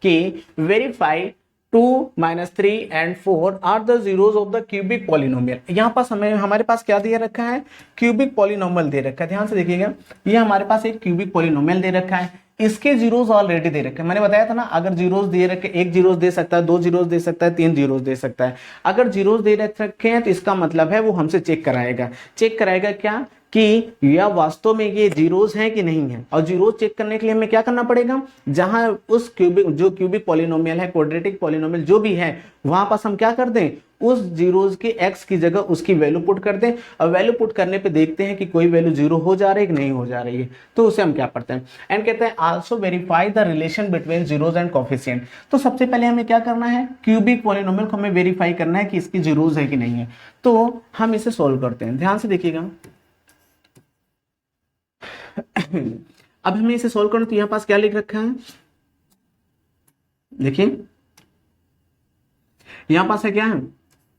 कि verify 2 -3 and 4 are the zeros of the cubic polynomial. यहाँ पास हमें हमारे पास क्या दिया रखा है, क्यूबिक पॉलिनोमियल दे रखा है। ध्यान से देखिएगा, ये हमारे पास एक क्यूबिक पॉलिनोमियल दे रखा है, इसके जीरोस ऑलरेडी दे रखे हैं। मैंने बताया था ना, अगर जीरोस दे रखे, एक जीरोस दे सकता है, दो जीरोस दे सकता है, तीन जीरोस दे सकता है। अगर जीरोस दे रखे हैं तो इसका मतलब है वो हमसे चेक कराएगा। चेक कराएगा क्या कि यह वास्तव में ये जीरोस हैं कि नहीं है। और जीरोस चेक करने के लिए हमें क्या करना पड़ेगा, जहां उस क्यूबिक पॉलिनोमियल है, क्वाड्रेटिक पॉलिनोमियल जो भी है, वहां पास हम क्या कर दें, उस जीरोस के एक्स की जगह उसकी वैल्यू पुट कर दें। और वैल्यू पुट करने पे देखते हैं कि कोई वैल्यू जीरो हो जा रही है कि नहीं हो जा रही है, तो उसे हम क्या पढ़ते हैं। एंड कहते हैं also verify the relation between zeros and coefficient. तो सबसे पहले हमें क्या करना है, क्यूबिक पॉलिनोमियल को हमें वेरीफाई करना है कि इसकी जीरोस है कि नहीं है। तो हम इसे सोल्व करते हैं, ध्यान से देखिएगा। अब हमें इसे सोल्व करना, तो यहां पास क्या लिख रखा है, देखिए यहां पास है क्या है,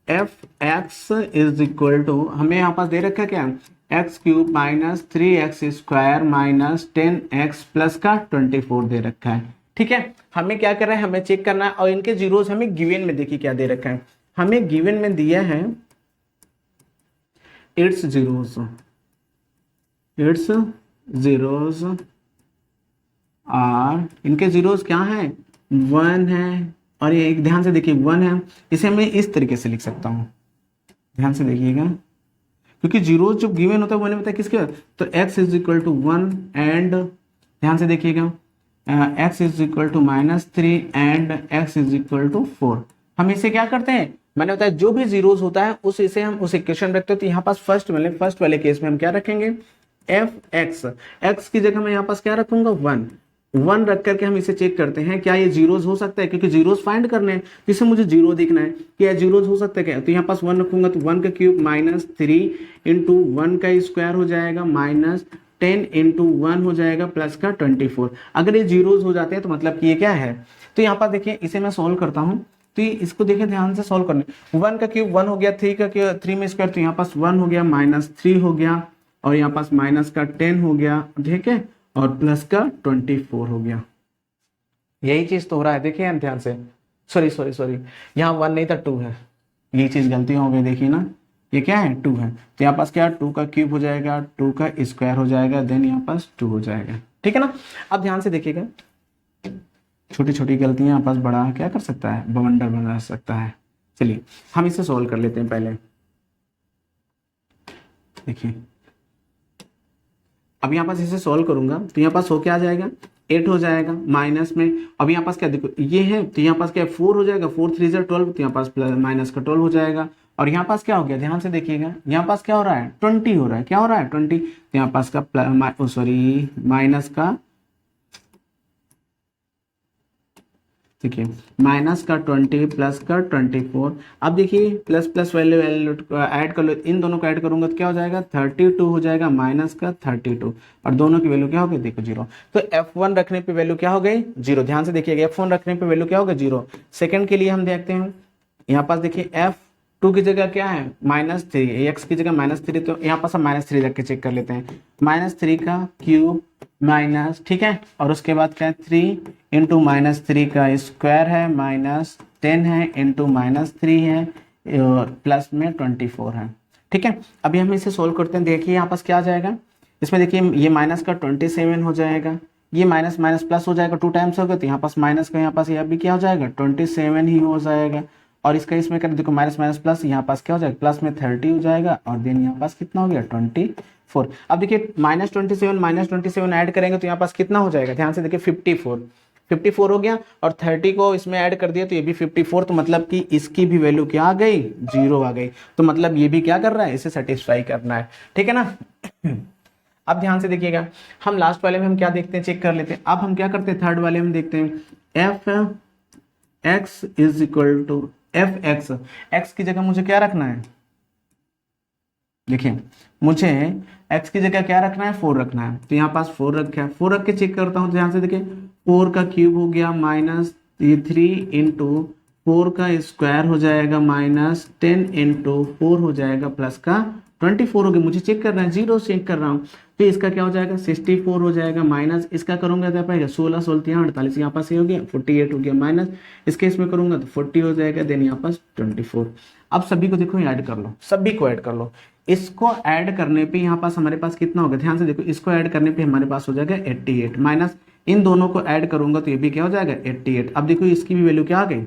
F X is equal to, हमें यहां पास दे रखा है क्या, X cube minus 3x square minus 10x plus का 24 दे रखा है। ठीक है, हमें क्या करना है, हमें चेक करना है। और इनके जीरोस हमें गिवन में देखिए क्या दे रखा है, हमें गिवन में दिया है इट्स जीरोस आर, इनके जीरोस क्या है, 1 है। और ये एक ध्यान से देखिए 1 है, इसे मैं इस तरीके से लिख सकता हूं, ध्यान से देखिएगा, क्योंकि जीरोस जब गिवन होता है मैंने बताया किसके, तो x is equal to 1 and, ध्यान से देखिएगा, x is equal to -3 and x is equal to 4। हम इसे क्या करते हैं, मैंने बताया जो भी जीरोस होता है उस इसे हम उस इक्वेशन रखते हैं। तो यहाँ पास फर्स्ट वाले केस में हम क्या रखेंगे, एफ एक्स की जगह मैं यहाँ पास क्या रखूंगा, 1 रख करके हम इसे चेक करते हैं क्या ये जीरोस हो सकता है, क्योंकि जीरोस फाइंड करने हैं, जिससे मुझे जीरो दिखना है कि जीरोस हो सकता है क्या। तो यहाँ पास 1 रखूंगा, तो 1 का क्यूब -3 इंटू 1 का स्क्वायर हो जाएगा -10 इंटू 1 हो जाएगा प्लस का 24। अगर ये जीरोस हो जाते हैं तो मतलब कि ये क्या है। तो यहाँ पर देखिए इसे मैं सोल्व करता हूँ, तो इसको देखिए ध्यान से सोल्व करने, 1 का क्यूब 1 हो गया, 3 का क्यूब 3 में स्क्वायर, तो यहाँ पास 1 हो गया, -3 हो गया, और यहाँ पास माइनस का 10 हो गया, ठीक है, और प्लस का 24 हो गया। यही चीज तो हो रहा है, देखिए ध्यान से, सॉरी यहाँ 1 नहीं था 2 है, यही चीज गलती हो गई, देखिए ना, ये क्या है 2 है, तो यहाँ पास क्या 2 का क्यूब हो जाएगा, 2 का स्क्वायर हो जाएगा, देन यहाँ पास 2 हो जाएगा। ठीक है ना। अब ध्यान से देखिएगा, छोटी छोटी गलतियां यहाँ पास बड़ा क्या कर सकता है, बवंडर बना सकता है। चलिए हम इसे सोल्व कर लेते हैं पहले। देखिए अब यहाँ पास इसे सॉल्व करूंगा तो यहाँ पास हो क्या आ जाएगा, 8 हो जाएगा माइनस में। अब यहाँ पास क्या देखो ये है, तो यहाँ पास क्या 4 हो जाएगा, 4 3 12, तो यहाँ पास माइनस का 12 हो जाएगा। और यहाँ पास क्या हो गया, ध्यान से देखिएगा, यहाँ पास क्या हो रहा है, 20 हो रहा है, क्या हो रहा है 20, तो यहाँ पास का सॉरी माइनस का, ठीक है, माइनस का 20 प्लस का 24। अब देखिए प्लस प्लस वैल्यू ऐड कर लो, इन दोनों को ऐड करूंगा तो क्या हो जाएगा, 32 हो जाएगा माइनस का 32, और दोनों की वैल्यू क्या हो गई, देखो 0। तो f1 रखने पे वैल्यू क्या हो गई, 0। ध्यान से देखिएगा, f1 रखने पे वैल्यू क्या होगा, 0। सेकंड के लिए हम देखते हैं, यहाँ पास देखिए f2 की जगह क्या है, -3, x की जगह -3, तो यहाँ पास हम -3 रख के चेक कर लेते हैं, -3 का क्यूब माइनस, ठीक है, और उसके बाद क्या है 3 इंटू -3 का स्क्वायर है, -10 है इंटू -3 है, और प्लस में 24 है। ठीक है, अभी हम इसे सोल्व करते हैं, देखिए यहाँ पास क्या आ जाएगा, इसमें देखिए ये माइनस का 27 हो जाएगा, ये माइनस माइनस प्लस हो जाएगा, 2 टाइम्स होगा, तो यहाँ पास माइनस का यहाँ पास ये अभी क्या हो जाएगा, 27 ही हो जाएगा। और इसका इसमें कर देखो माइनस माइनस प्लस, यहाँ पास क्या हो जाएगा, प्लस में 30 हो जाएगा, और देन यहाँ पास कितना हो गया 24। अब देखिए -27 ऐड करेंगे तो यहाँ पास कितना हो जाएगा, ध्यान से देखिए 54 हो गया, और 30 को इसमें ऐड कर दिया तो ये भी 54, तो मतलब कि इसकी भी वैल्यू क्या आ गई, 0 आ गई। तो मतलब ये भी क्या कर रहा है, इसे सेटिस्फाई करना है। ठीक है ना। अब ध्यान से देखिएगा, हम लास्ट वाले में हम क्या देखते हैं, चेक कर लेते हैं। अब हम क्या करते हैं, थर्ड वाले में देखते हैं, F X is equal to F X की जगह मुझे क्या रखना है, देखिए मुझे x की जगह क्या रखना है, 4 रखना है, तो यहाँ पास 4 रखा है, 4 रख के चेक करता हूँ, तो ध्यान से देखिए 4 का क्यूब हो गया -3 इंटू 4 का स्क्वायर हो जाएगा -10 इंटू 4 हो जाएगा प्लस का 24 हो गया, मुझे चेक करना है, जीरो चेक कर रहा हूँ, तो इसका क्या हो जाएगा 64 हो जाएगा, माइनस इसका करूंगा तो पाएगा 16 16 यहाँ 48, यहाँ पास ये हो गया 48 हो गया, माइनस इसके इसमें करूंगा तो 40 हो जाएगा, देन यहाँ पास 24। अब सभी को देखो ऐड कर लो, सभी को ऐड कर लो। इसको ऐड करने पे यहाँ पास हमारे पास कितना होगा, ध्यान से देखो, इसको ऐड करने पे हमारे पास हो जाएगा 88, माइनस इन दोनों को ऐड करूंगा तो ये भी क्या हो जाएगा 88। अब देखो इसकी भी वैल्यू क्या आ गई,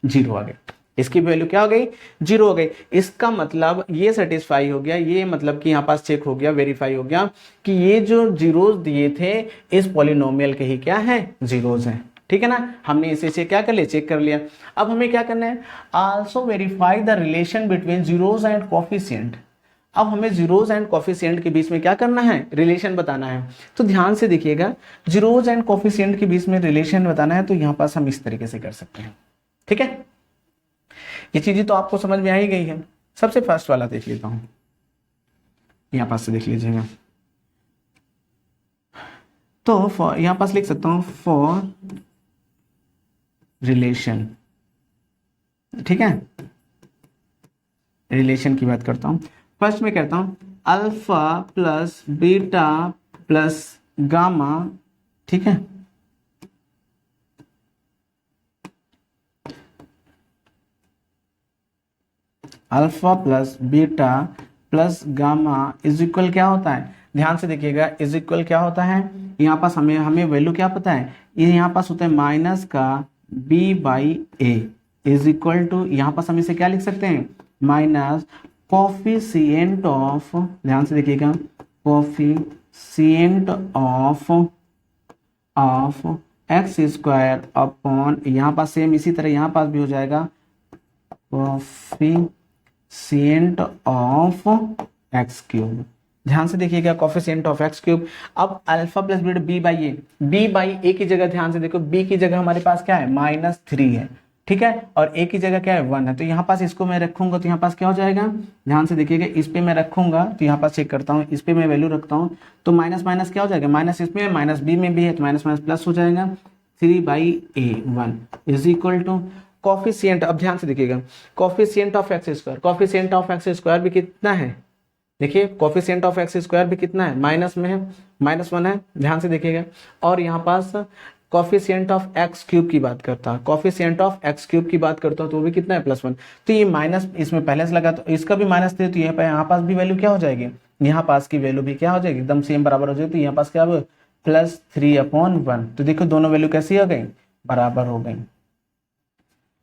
जीरो आ गई, इसकी वैल्यू क्या हो गई, जीरो हो गई। इसका मतलब ये सेटिस्फाई हो गया, ये मतलब कि यहाँ पास चेक हो गया, वेरीफाई हो गया कि ये जो जीरोस दिए थे इस पॉलिनोमियल के ही क्या है, जीरोस हैं। ठीक है ना, हमने इसे से क्या कर लिया, चेक कर लिया। अब हमें क्या करना है, also verify the relation between zeros and coefficient. अब हमें जीरोस एंड कोफिशिएंट के बीच में क्या करना है, रिलेशन बताना है। तो ध्यान से देखिएगा, जीरोस एंड कोफिशिएंट के बीच में रिलेशन बताना है, तो यहाँ पास हम इस तरीके से कर सकते हैं। ठीक है, ये चीजें तो आपको समझ में आ ही गई है। सबसे फर्स्ट वाला देख लेता हूं, यहां पास से देख लीजिएगा, तो यहां पास लिख सकता हूं फॉर रिलेशन। ठीक है, रिलेशन की बात करता हूं। फर्स्ट में कहता हूं alpha plus beta plus gamma. ठीक है, alpha plus beta plus gamma is equal क्या होता है, ध्यान से देखिएगा, इज इक्वल क्या होता है, यहाँ पास हमें हमें वैल्यू क्या पता है, ये यहाँ पास होता है माइनस का b by A is equal to, यहाँ पास हम इसे क्या लिख सकते हैं, माइनस कोफिशिएंट ऑफ, ध्यान से देखिएगा, coefficient of X square upon, यहाँ पास सेम इसी तरह यहाँ पास भी हो जाएगा, कोफिशिएंट ऑफ एक्स क्यूब। ध्यान से देखिएगा, कोफिशिएंट ऑफ एक्स क्यूब। अब alpha plus beta B by A की जगह ध्यान से देखो, बी की जगह हमारे पास क्या है, -3 है। ठीक है, और ए की जगह क्या है, 1 है। तो यहाँ पास इसको मैं रखूंगा तो यहाँ पास क्या हो जाएगा, ध्यान से देखिएगा, इस पे मैं रखूंगा तो यहाँ पास चेक करता हूँ, इस पे मैं वैल्यू रखता हूँ तो माइनस माइनस क्या हो जाएगा, माइनस इसमें माइनस बी में भी है तो माइनस माइनस प्लस हो जाएगा, 3/a1 is equal to coefficient. अब ध्यान से देखिएगा, coefficient of X square, coefficient of X square भी कितना है, देखिए कोफिशिएंट ऑफ एक्स स्क्वायर भी कितना है, माइनस में है, -1 है, ध्यान से देखिएगा। और यहाँ पास कोफिशिएंट ऑफ एक्स क्यूब की बात करता है, कोफिशिएंट ऑफ एक्स क्यूब की बात करता हूँ तो वो भी कितना है, +1। तो ये माइनस इसमें पहले से लगा तो इसका भी माइनस थे, तो यहाँ पास भी वैल्यू क्या हो जाएगी, यहाँ पास की वैल्यू भी क्या हो जाएगी, एकदम सेम बराबर हो जाएगी। तो यहाँ पास क्या हो, +3/1। तो देखो दोनों वैल्यू कैसी हो गई, बराबर हो गई।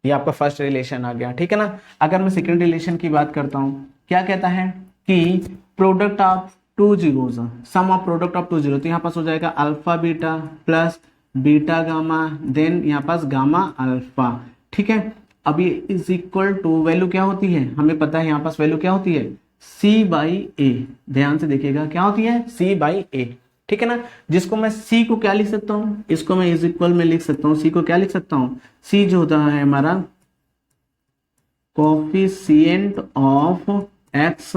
ये आपका फर्स्ट रिलेशन आ गया। ठीक है ना, अगर मैं सेकंड रिलेशन की बात करता हूँ, क्या कहता है कि product of two zeros, sum of product of two zero, तो यहाँ पास हो जाएगा alpha beta plus beta gamma, then यहाँ पास गामा अल्फा। ठीक है, अब ये इज इक्वल टू वैल्यू क्या होती है, हमें पता है यहाँ पास वैल्यू क्या होती है, c/a। ध्यान से देखिएगा क्या होती है, c/a। ठीक है ना, जिसको मैं c को क्या लिख सकता हूँ, इसको मैं इज इक्वल में लिख सकता हूँ, c को क्या लिख सकता हूँ, c जो होता है हमारा कोफिशिएंट ऑफ x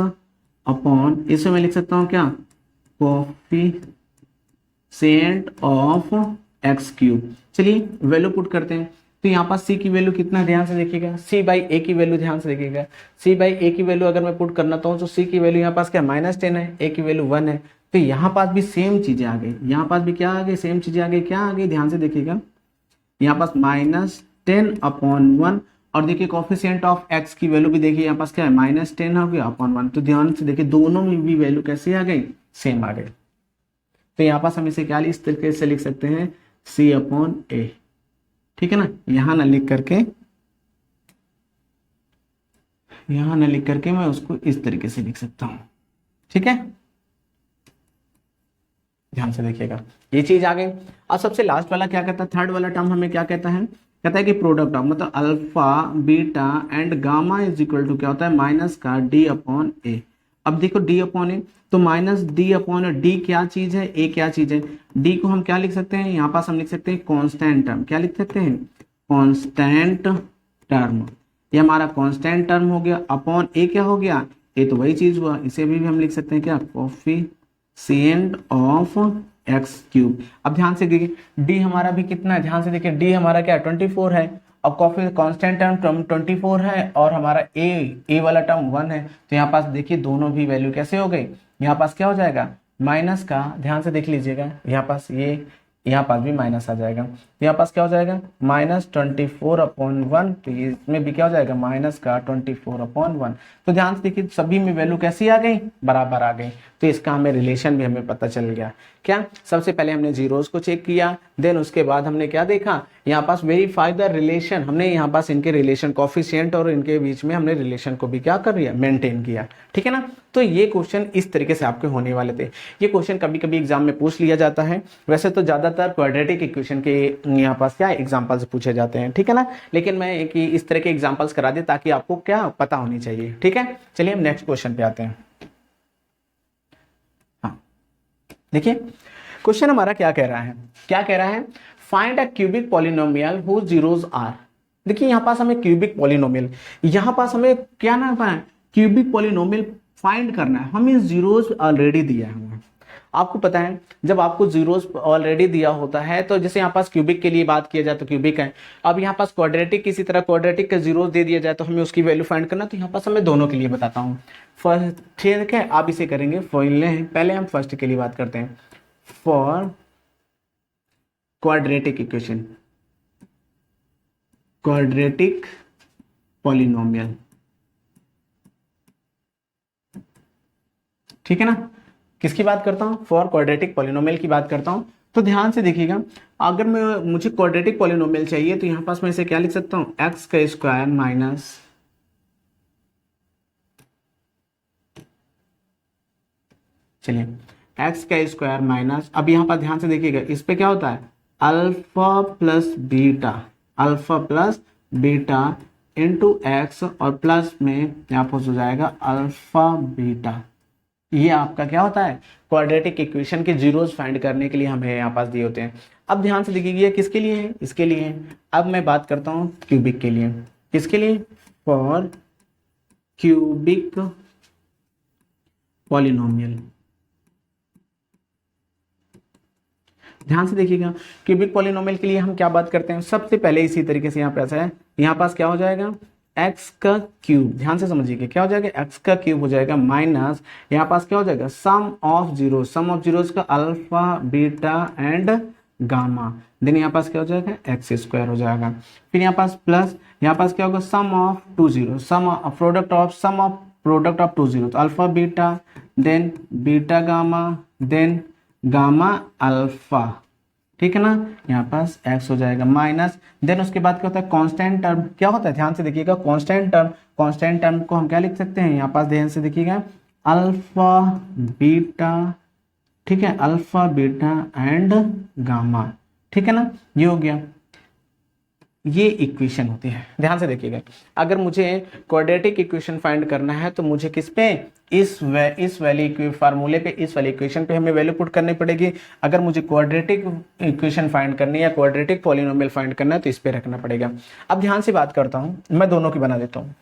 अपॉन, इसे मैं लिख सकता हूँ क्या, कोफिशिएंट ऑफ एक्स क्यूब। चलिए वैल्यू पुट करते हैं, तो यहाँ पास c की वैल्यू कितना है, ध्यान से देखिएगा, c/a की वैल्यू, ध्यान से देखिएगा, c/a की वैल्यू अगर मैं पुट करना तो c की वैल्यू यहाँ पास क्या -10 है, a की वैल्यू 1 है। तो यहाँ पास भी सेम चीजें आ गई, यहाँ पास भी क्या आ गई, सेम चीजें आ गई, क्या आ गई, ध्यान से देखिएगा, यहाँ पास -10/1। और देखिए कोफिशिएंट ऑफ x की वैल्यू भी देखिए, यहाँ पास क्या है, -10 हो गया अपॉन 1। तो ध्यान से देखिए दोनों में भी वैल्यू कैसी आ गई, सेम आ गई। तो यहाँ पास हम इसे क्या इस तरीके से लिख सकते हैं, c/a। ठीक है ना, यहां ना लिख करके मैं उसको इस तरीके से लिख सकता हूं। ठीक है, ध्यान से देखिएगा, ये चीज आ गई। अब सबसे लास्ट वाला क्या कहता है, थर्ड वाला टर्म हमें क्या कहता है, कहता है कि प्रोडक्ट ऑफ, मतलब alpha beta and gamma is equal to क्या होता है, माइनस का d/a। अब देखो d/a, तो -d/d क्या चीज है, a क्या चीज है, d को हम क्या लिख सकते हैं, यहाँ पास हम लिख सकते हैं कांस्टेंट टर्म। क्या लिख सकते हैं, कांस्टेंट टर्म। ये हमारा कांस्टेंट टर्म हो गया, अपॉन a क्या हो गया, a तो वही चीज हुआ, इसे भी हम लिख सकते हैं क्या, कोफिशिएंट ऑफ एक्स क्यूब। अब ध्यान से देखिए d हमारा भी कितना है, ध्यान से देखिए d हमारा क्या है, 24 है, अब कांस्टेंट टर्म 24 है और हमारा ए वाला टर्म 1 है, तो यहाँ पास देखिए दोनों भी वैल्यू कैसे हो गई, यहाँ पास क्या हो जाएगा माइनस का, ध्यान से देख लीजिएगा यहाँ पास ये, यहाँ पास भी माइनस आ जाएगा, तो यहाँ पास क्या हो जाएगा -24/1, तो ये इसमें भी क्या हो जाएगा माइनस का 24/1। तो ध्यान से देखिए सभी में वैल्यू कैसी आ गई, बराबर आ गई, तो इसका हमें रिलेशन भी हमें पता चल गया। क्या, सबसे पहले हमने जीरोस को चेक किया, देन उसके बाद हमने क्या देखा, यहाँ पास वेरीफाई द रिलेशन, हमने यहाँ पास इनके रिलेशन कोफिशिएंट और इनके बीच में हमने रिलेशन को भी क्या कर दिया, मेंटेन किया, ठीक है ना। तो ये क्वेश्चन इस तरीके से आपके होने वाले थे। ये क्वेश्चन कभी कभी एग्जाम में पूछ लिया जाता है, वैसे तो ज्यादातर क्वाड्रेटिक इक्वेशन के यहाँ पास क्या एग्जाम्पल्स पूछे जाते हैं, ठीक है ना, लेकिन मैं एक इस तरह के एग्जाम्पल्स करा दे ताकि आपको क्या पता होनी चाहिए, ठीक है। चलिए हम नेक्स्ट क्वेश्चन पे आते हैं। हाँ देखिए क्वेश्चन हमारा क्या कह रहा है, क्या कह रहा है, find a cubic polynomial whose zeros are. देखिए यहाँ पास हमें क्यूबिक पॉलिनोमियल, यहाँ पास हमें क्या ना है क्यूबिक पॉलिनोमियल फाइंड करना है, हमें जीरोस ऑलरेडी दिया है। आपको पता है जब आपको जीरोस ऑलरेडी दिया होता है, तो जैसे यहाँ पास क्यूबिक के लिए बात किया जाए तो क्यूबिक है, अब यहाँ पास क्वाड्रेटिक किसी तरह क्वाड्रेटिक का जीरोस दे दिया जाए तो हमें उसकी वैल्यू फाइंड करना, तो यहाँ पास मैं दोनों के लिए बताता हूँ। फर्स्ट ठीक है, आप इसे करेंगे पहले हम फर्स्ट के लिए बात करते हैं, for quadratic equation, quadratic polynomial, ठीक है ना। किसकी बात करता हूं, फॉर क्वाड्रेटिक पॉलिनोमियल की बात करता हूं। तो ध्यान से देखिएगा, अगर मुझे क्वाड्रेटिक पॉलिनोमियल चाहिए तो यहां पास मैं इसे क्या लिख सकता हूं, एक्स का स्क्वायर माइनस, चलिए एक्स का स्क्वायर माइनस, अब यहां पर ध्यान से देखिएगा इस पे क्या होता है alpha plus beta, alpha plus beta into x, और प्लस में यहाँ पर हो जाएगा अल्फा बीटा। ये आपका क्या होता है क्वाड्रेटिक इक्वेशन के जीरोस फाइंड करने के लिए हमें यहाँ पास दिए होते हैं। अब ध्यान से देखिए ये किसके लिए है, इसके लिए है। अब मैं बात करता हूँ क्यूबिक के लिए, किसके लिए, फॉर क्यूबिक पॉलिनोमियल। ध्यान से देखिएगा क्यूबिक पॉलिनोमियल के लिए हम क्या बात करते हैं, सबसे पहले इसी तरीके से यहाँ पे ऐसा है, यहाँ पास क्या हो जाएगा एक्स का क्यूब, ध्यान से समझिए क्या हो जाएगा एक्स का क्यूब हो जाएगा माइनस, यहाँ पास क्या हो जाएगा सम ऑफ जीरोस का alpha beta and gamma, then यहाँ पास क्या हो जाएगा एक्स स्क्वायर हो जाएगा, फिर यहाँ पास प्लस, यहाँ पास क्या होगा sum of two zero, product of two zero, तो alpha beta then beta gamma then gamma alpha, ठीक है ना, यहाँ पास x हो जाएगा माइनस, देन उसके बाद क्या होता है कांस्टेंट टर्म, क्या होता है ध्यान से देखिएगा कांस्टेंट टर्म को हम क्या लिख सकते हैं, यहाँ पास ध्यान से देखिएगा अल्फा बीटा, ठीक है अल्फा बीटा एंड गामा, ठीक है ना, ये हो गया, ये इक्वेशन होती है। ध्यान से देखिएगा अगर मुझे क्वाड्रेटिक इक्वेशन फाइंड करना है तो मुझे किस पे, इस वैल्यू फार्मूले पे, इस वाली इक्वेशन पे हमें वैल्यू पुट करनी पड़ेगी। अगर मुझे क्वाड्रेटिक इक्वेशन फाइंड करनी है या क्वाड्रेटिक पॉलिनोमियल फाइंड करना है तो इस पे रखना पड़ेगा। अब ध्यान से बात करता हूँ, मैं दोनों की बना देता हूँ।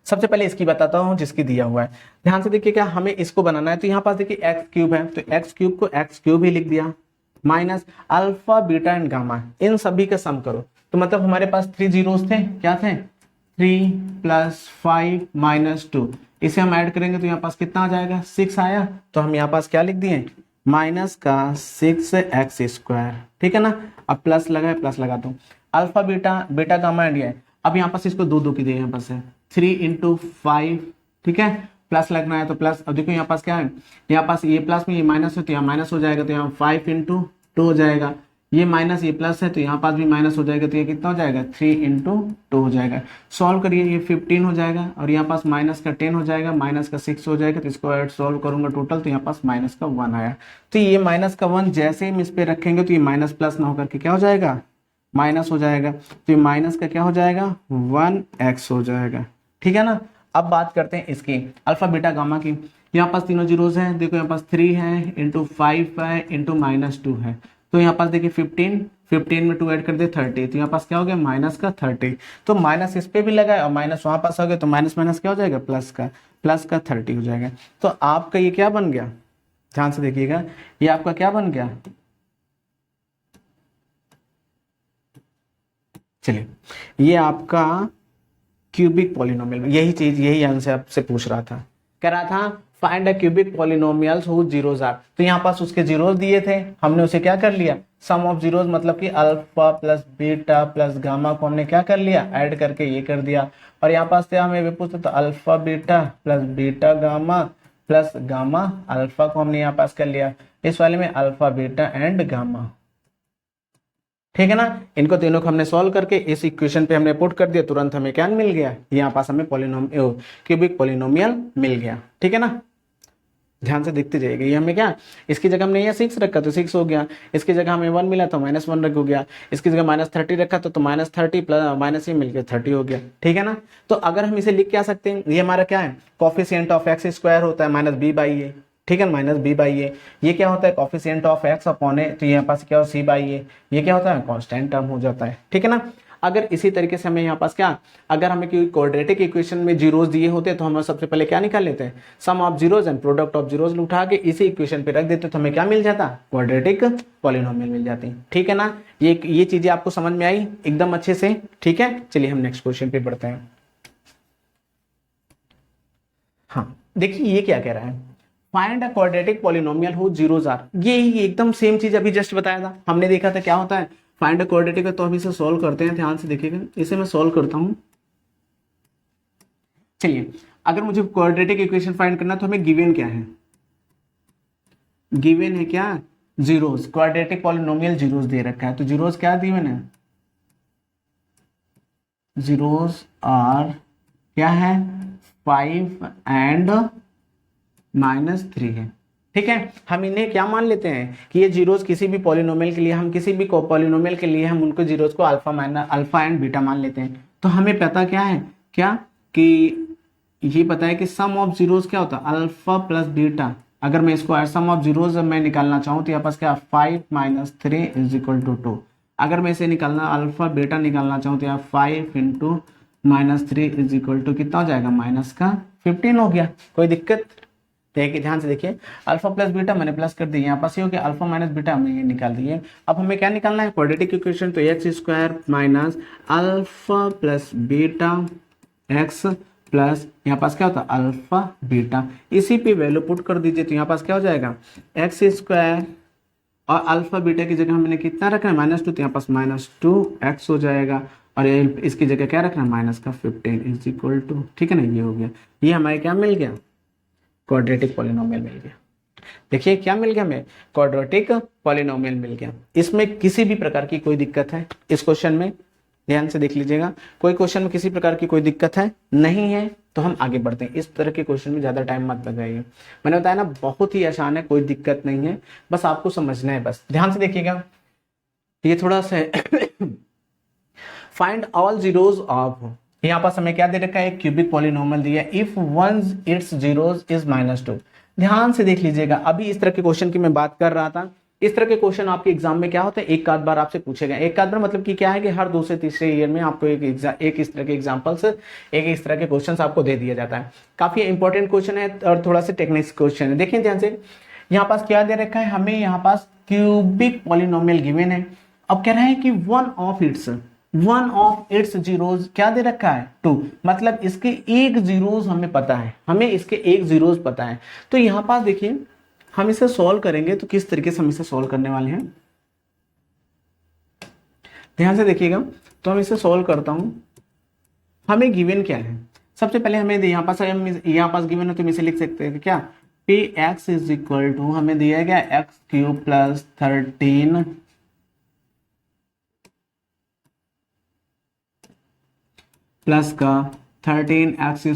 सबसे पहले इसकी बताता हूँ जिसकी दिया हुआ है, ध्यान से देखिएगा हमें इसको बनाना है, तो यहाँ पास देखिए एक्स क्यूब है तो एक्स क्यूब को एक्स क्यूब ही लिख दिया minus alpha beta and gamma, इन सभी का सम करो, तो मतलब हमारे पास 3 जीरोस थे, क्या थे 3 + 5 - 2, इसे हम ऐड करेंगे तो यहाँ पास कितना आ जाएगा 6 आया, तो हम यहाँ पास क्या लिख दिए माइनस का 6x², ठीक है ना। अब प्लस लगा, प्लस लगा दो, अल्फा बीटा गामा एंड ये, अब यहाँ पास इसको दो की दिए, यहाँ पास है 3 × 5, ठीक है, प्लस लगना है तो प्लस, अब देखो यहाँ पास क्या है, यहाँ पास ये प्लस में ये माइनस है तो यहाँ माइनस हो जाएगा, तो यहाँ 5 × 2 हो जाएगा, ये माइनस ये प्लस है तो यहाँ पास भी माइनस हो जाएगा, तो ये कितना हो जाएगा 3 × 2 हो जाएगा। सॉल्व करिए, ये 15 हो जाएगा और यहाँ पास माइनस का 10 हो जाएगा, माइनस का 6 हो जाएगा, तो इसको ऐड सॉल्व करूंगा टोटल, तो यहाँ पास माइनस का 1 आया। तो ये माइनस का 1 जैसे ही हम इस पे रखेंगे तो ये माइनस प्लस ना होकर के क्या हो जाएगा माइनस हो जाएगा, तो ये माइनस का क्या हो जाएगा 1x हो जाएगा, ठीक है ना। अब बात करते हैं इसकी अल्फा बीटा गामा की, यहाँ पास तीनों जीरोस हैं, देखो यहाँ पास 3 है इंटू 5 है इंटू -2 है, तो यहाँ पास देखिए 15 में 2 ऐड कर दे 30, तो यहाँ पास क्या हो गया माइनस का 30, तो माइनस इस पे भी लगा है और माइनस वहां पास हो गया, तो माइनस माइनस क्या हो जाएगा प्लस का 30 हो जाएगा। तो आपका ये क्या बन गया, ध्यान से देखिएगा ये आपका क्या बन गया, चलिए, ये आपका क्यूबिक पॉलिनोमियल, यही चीज, यही आंसर आपसे पूछ रहा था, कह रहा था find a cubic polynomials whose zeros are. तो यहाँ पास उसके जीरोस दिए थे, हमने उसे क्या कर लिया, सम ऑफ जीरोस मतलब कि alpha plus beta plus gamma को हमने क्या कर लिया, ऐड करके ये कर दिया। और यहाँ पास हमें भी पूछता, तो alpha beta plus beta gamma plus gamma alpha को हमने यहाँ पास कर लिया। इस वाले में अल्फा बीटा एंड गामा, ठीक है ना। इनको तीनों को हमने सॉल्व करके इस इक्वेशन पे हमने पुट कर दिया, तुरंत हमें क्या मिल गया, यहाँ पास हमें क्यूबिक पॉलिनोमियल मिल गया, ठीक है ना। ध्यान से देखते जाइएगा, ये हमें क्या, इसकी जगह हमने यहाँ 6 रखा तो 6 हो गया, इसकी जगह हमें 1 मिला तो -1 रख हो गया, इसकी जगह -30 रखा तो -30 प्लस माइनस ये मिल गया 30 हो गया, ठीक है ना। तो अगर हम इसे लिख क्या सकते हैं, ये हमारा क्या है, कॉफिशिएंट ऑफ एक्स स्क्वायर होता है -b/a, ठीक है, -b/a। ये क्या होता है, कॉफिशिएंट ऑफ एक्स अपॉन ए, तो यहाँ पास क्या हो c/a, ये क्या होता है, कांस्टेंट टर्म हो जाता है, ठीक है ना। अगर इसी तरीके से हमें यहाँ पास क्या, अगर हमें कोई क्वाड्रेटिक इक्वेशन में जीरोस दिए होते तो हम सबसे पहले क्या निकाल लेते हैं, sum of zeros and product of zeros उठा के इसी इक्वेशन पे रख देते तो हमें क्या मिल जाता, क्वाड्रेटिक पॉलिनोमियल मिल जाती, ठीक है ना। ये चीजें आपको समझ में आई एकदम अच्छे से, ठीक है। चलिए हम नेक्स्ट क्वेश्चन पे बढ़ते हैं। हाँ देखिए ये क्या कह रहा है, फाइंड अ क्वाड्रेटिक पॉलिनोमियल हो जीरोस आर। ये एकदम सेम चीज अभी जस्ट बताया था, हमने देखा था क्या होता है फाइंड अ क्वाड्रेटिक है। तो हम इसे सॉल्व करते हैं, ध्यान से देखिएगा, इसे मैं सॉल्व करता हूं। चलिए, अगर मुझे क्वाड्रेटिक इक्वेशन फाइंड करना तो हमें गिवन क्या है, गिवन है क्या, जीरोस, क्वाड्रेटिक पॉलिनोमियल जीरोस दे रखा है। तो जीरोस क्या गिवन है, जीरोस आर क्या है 5 एंड -3 है, ठीक है। हम इन्हें क्या मान लेते हैं कि ये जीरोस किसी भी पॉलिनोमियल के लिए, हम किसी भी पॉलिनोमियल के लिए हम उनको जीरोस को अल्फा एंड बीटा मान लेते हैं। तो हमें पता क्या है, क्या कि ये पता है कि सम ऑफ जीरोस क्या होता है, अल्फा प्लस बीटा। अगर मैं इसको सम ऑफ जीरोस मैं निकालना चाहूँ तो यहाँ पास क्या 5 - 3 = 2। अगर मैं इसे निकालना अल्फा बीटा निकालना चाहूँ तो यहाँ 5 × -3 = कितना हो जाएगा, -15 हो गया। कोई दिक्कत, देखिए ध्यान से देखिए, अल्फा प्लस बीटा मैंने प्लस कर दिया, यहाँ पास ये हो गया अल्फा माइनस बीटा हमने ये निकाल दिए। अब हमें क्या निकालना है, क्वाड्रेटिक इक्वेशन। तो x² minus alpha plus beta x plus यहाँ पास क्या होता है अल्फा बीटा, इसी पे वैल्यू पुट कर दीजिए। तो यहाँ पास क्या हो जाएगा x² और अल्फा बीटा की जगह हमने कितना रखना है -2, तो यहाँ पास -2x हो जाएगा। और ये इसकी जगह क्या रखना है -15 = ठीक है ना, ये हो गया। ये हमारे क्या मिल गया, क्वाड्रेटिक पॉलिनोमियल मिल गया। देखिए क्या मिल गया हमें, क्वाड्रेटिक पॉलिनोमियल मिल गया। इसमें किसी भी प्रकार की कोई दिक्कत है इस क्वेश्चन में, ध्यान से देख लीजिएगा, कोई क्वेश्चन में किसी प्रकार की कोई दिक्कत है नहीं है। तो हम आगे बढ़ते हैं, इस तरह के क्वेश्चन में ज्यादा टाइम मत लगाइए। मैंने बताया ना बहुत ही आसान है, कोई दिक्कत नहीं है, बस आपको समझना है। बस ध्यान से देखिएगा, ये थोड़ा सा फाइंड ऑल जीरोस ऑफ, यहाँ पास हमें क्या दे रखा है, क्यूबिक पॉलिनोमियल दिया, if one it's zeros is -2। ध्यान से देख लीजिएगा, अभी इस तरह के क्वेश्चन की मैं बात कर रहा था। इस तरह के क्वेश्चन आपके एग्जाम में क्या होता है, एक आध बार आपसे पूछे गए। एक आध बार मतलब कि क्या है कि हर दूसरे तीसरे ईयर में आपको एक इस तरह के एग्जाम्पल्स, एक इस तरह के क्वेश्चन आपको दे दिया जाता है। काफी इंपॉर्टेंट क्वेश्चन है और थोड़ा सा टेक्निक्स क्वेश्चन है। देखिए ध्यान से, यहाँ पास क्या दे रखा है हमें, यहाँ पास क्यूबिक पॉलिनोमियल गिवन है। अब कह रहे हैं कि वन ऑफ इट्स जीरोस क्या दे रखा है 2, मतलब इसके एक जीरोस हमें पता है, हमें इसके एक जीरोस पता है। तो यहाँ पास देखिए हम इसे सॉल्व करेंगे तो किस तरीके से हम इसे सॉल्व करने वाले हैं, ध्यान से देखिएगा। तो हम इसे सॉल्व करता हूं, हमें गिवन क्या है, सबसे पहले हमें यहाँ पास गिवन है तो हम इसे लिख सकते हैं क्या, px = हमें दिया गया x³ + 13 प्लस का 13x²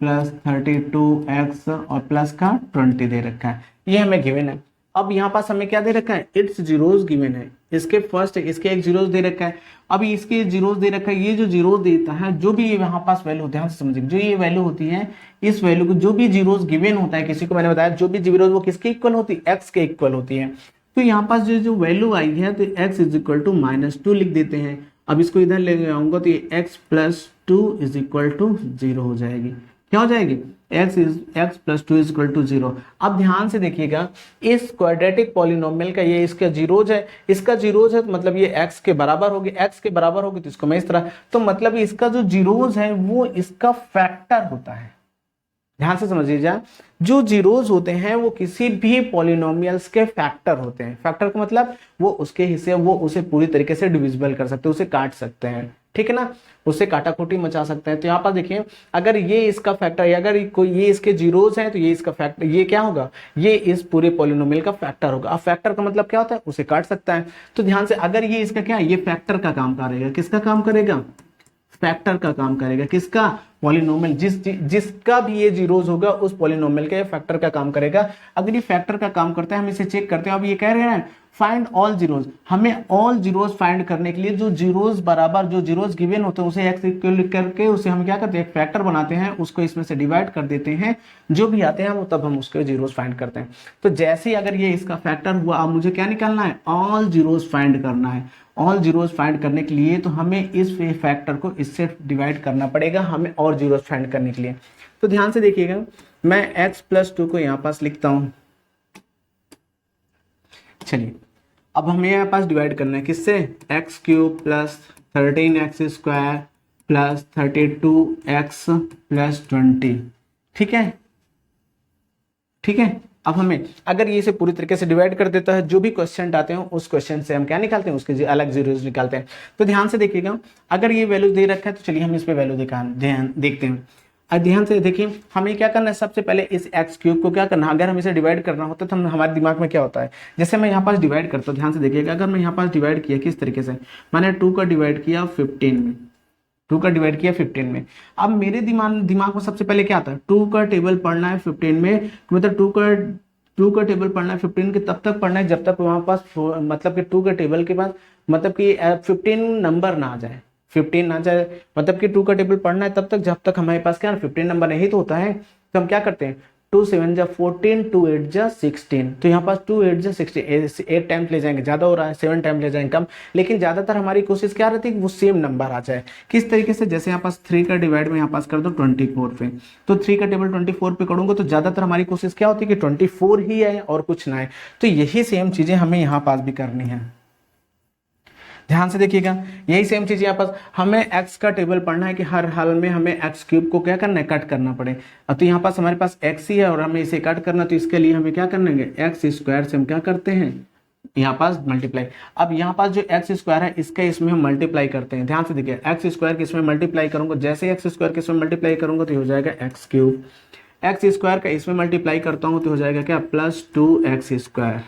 + 32x और प्लस का 20 दे रखा है, ये हमें गिवन है। अब यहाँ पास हमें क्या दे रखा है, इट्स जीरोस गिवन है, इसके फर्स्ट इसके एक जीरोस दे रखा है। अभी इसके जीरोस दे रखा है, ये जो जीरोस देता है, जो भी ये यहाँ पास वैल्यू, ध्यान से समझिए, जो ये वैल्यू होती है, इस वैल्यू को जो भी जीरोस गिवन होता है किसी को, मैंने बताया जो भी जीरोस वो किसके इक्वल होती है, x के इक्वल होती है। तो यहाँ पास जो वैल्यू आई है तो x = -2 लिख देते हैं। अब इसको इधर ले आऊंगा तो ये x + 2 = 0 हो जाएगी। क्या हो जाएगी, X plus two is equal to 0। अब ध्यान से देखिएगा, इस क्वाड्रेटिक पॉलिनोमियल का ये इसका जीरोज है, इसका जीरोज है तो मतलब ये एक्स के बराबर होगी, एक्स के बराबर होगी तो इसको मैं इस तरह, तो मतलब इसका जो जीरोज है वो इसका फैक्टर होता है। ध्यान से समझ लीजिए, जो जीरोज होते हैं वो किसी भी पॉलिनोमियल्स के फैक्टर होते हैं। फैक्टर का मतलब वो उसके हिस्से, वो उसे पूरी तरीके से डिविजिबल कर सकते हैं, उसे काट सकते हैं, ठीक है ना, उससे काटाकुटी मचा सकते हैं। तो यहाँ पर देखिए, अगर ये इसका फैक्टर है, अगर कोई ये इसके जीरोज है तो ये इसका फैक्टर, ये क्या होगा, ये इस पूरे पॉलिनोमियल का फैक्टर होगा। अब फैक्टर का मतलब क्या होता है, उसे काट सकता है। तो ध्यान से, अगर ये इसका क्या है, ये फैक्टर का काम करेगा, किसका काम करेगा, फैक्टर का काम करेगा, किसका, पॉलिनोमियल, जिसका भी ये जीरोज होगा उस पॉलिनोमियल का ये फैक्टर का काम करेगा। अगर ये फैक्टर का काम करता है, हम इसे चेक करते हैं। अब ये कह रहे हैं फाइंड ऑल जीरोज, हमें ऑल जीरोज फाइंड करने के लिए जो जीरोज बराबर, जो जीरोज गिवन होते हैं उसे एक्स इक्वल करके उसे हम क्या करते हैं, फैक्टर बनाते हैं, उसको इसमें से डिवाइड कर देते हैं, जो भी आते हैं वो तब हम उसके जीरोज फाइंड करते हैं। तो जैसे ही अगर ये इसका फैक्टर हुआ, अब मुझे क्या निकालना है, ऑल जीरोज फाइंड करना है। ऑल जीरोज फाइंड करने के लिए तो हमें इस फैक्टर को इससे डिवाइड करना पड़ेगा, हमें और जीरोज फाइंड करने के लिए। तो ध्यान से देखिएगा, मैं x प्लस 2 को यहाँ पास लिखता हूं। चलिए, अब हमें यहाँ पास डिवाइड करना है किससे, x cube plus 13x square plus 32x plus 20, ठीक है, ठीक है। अब हमें अगर ये इसे पूरी तरीके से डिवाइड कर देता है, जो भी क्वेश्चन आते हैं उस क्वेश्चन से हम क्या निकालते हैं, उसके अलग जीरोज निकालते हैं। तो ध्यान से देखिएगा, अगर ये वैल्यू दे रखा है तो चलिए हम इस पे वैल्यू देखते हैं। ध्यान से देखिए, हमें क्या करना है, सबसे पहले इस एक्स क्यूब को क्या करना है, अगर हम इसे डिवाइड करना होता है तो हमारे दिमाग में क्या होता है, जैसे मैं यहाँ पास डिवाइड करता हूँ, ध्यान से देखिएगा, अगर मैं यहाँ पास डिवाइड किया किस तरीके से, मैंने 2 का डिवाइड किया 15 में, 2 का डिवाइड किया 15 में। अब मेरे दिमाग में सबसे पहले क्या आता है, 2 का टेबल पढ़ना है 15 में, मतलब 2 का टेबल पढ़ना है 15 के तब तक पढ़ना है जब तक वहां पास, मतलब कि 2 के टेबल के पास, मतलब कि 15 नंबर ना आ जाए, 15 ना जाए, मतलब कि 2 का टेबल पढ़ना है तब तक जब तक हमारे पास क्या 15 नंबर नहीं तो होता है। तो हम क्या करते हैं, 2 7 जा 14, 2 8 जा 16, तो यहाँ पास 2 8 जा 16, 8 टाइम्स ले जाएंगे, ज्यादा हो रहा है 7 टाइम ले जाएंगे कम, लेकिन ज्यादातर हमारी कोशिश क्या रहती है, वो सेम नंबर आ जाए। किस तरीके से, जैसे यहाँ पास 3 का डिवाइड में यहाँ पास कर दो 24 पे, तो 3 का टेबल 24 पे करूंगा तो ज्यादातर हमारी कोशिश क्या होती है कि 24 ही आए और कुछ ना आए। तो यही सेम चीजें हमें यहाँ पास भी करनी है। ध्यान से देखिएगा, यही सेम चीज यहाँ पास, हमें x का टेबल पढ़ना है कि हर हाल में हमें x क्यूब को क्या करना है, कट करना पड़े। तो यहाँ पास हमारे पास x ही है और हमें इसे कट करना, तो इसके लिए हमें क्या करना है, एक्स स्क्वायर से हम क्या करते हैं, यहाँ पास मल्टीप्लाई। अब यहाँ पास जो एक्स स्क्वायर है इसका इसमें हम मल्टीप्लाई करते हैं। ध्यान से देखिए, एक्स स्क्वायर के इसमें मल्टीप्लाई करूंगा, जैसे एक्स स्क्वायर के इसमें मल्टीप्लाई करूंगा तो हो जाएगा एक्स क्यूब, एक्स स्क्वायर का इसमें मल्टीप्लाई करता हूँ तो हो जाएगा क्या, प्लस 2x स्क्वायर।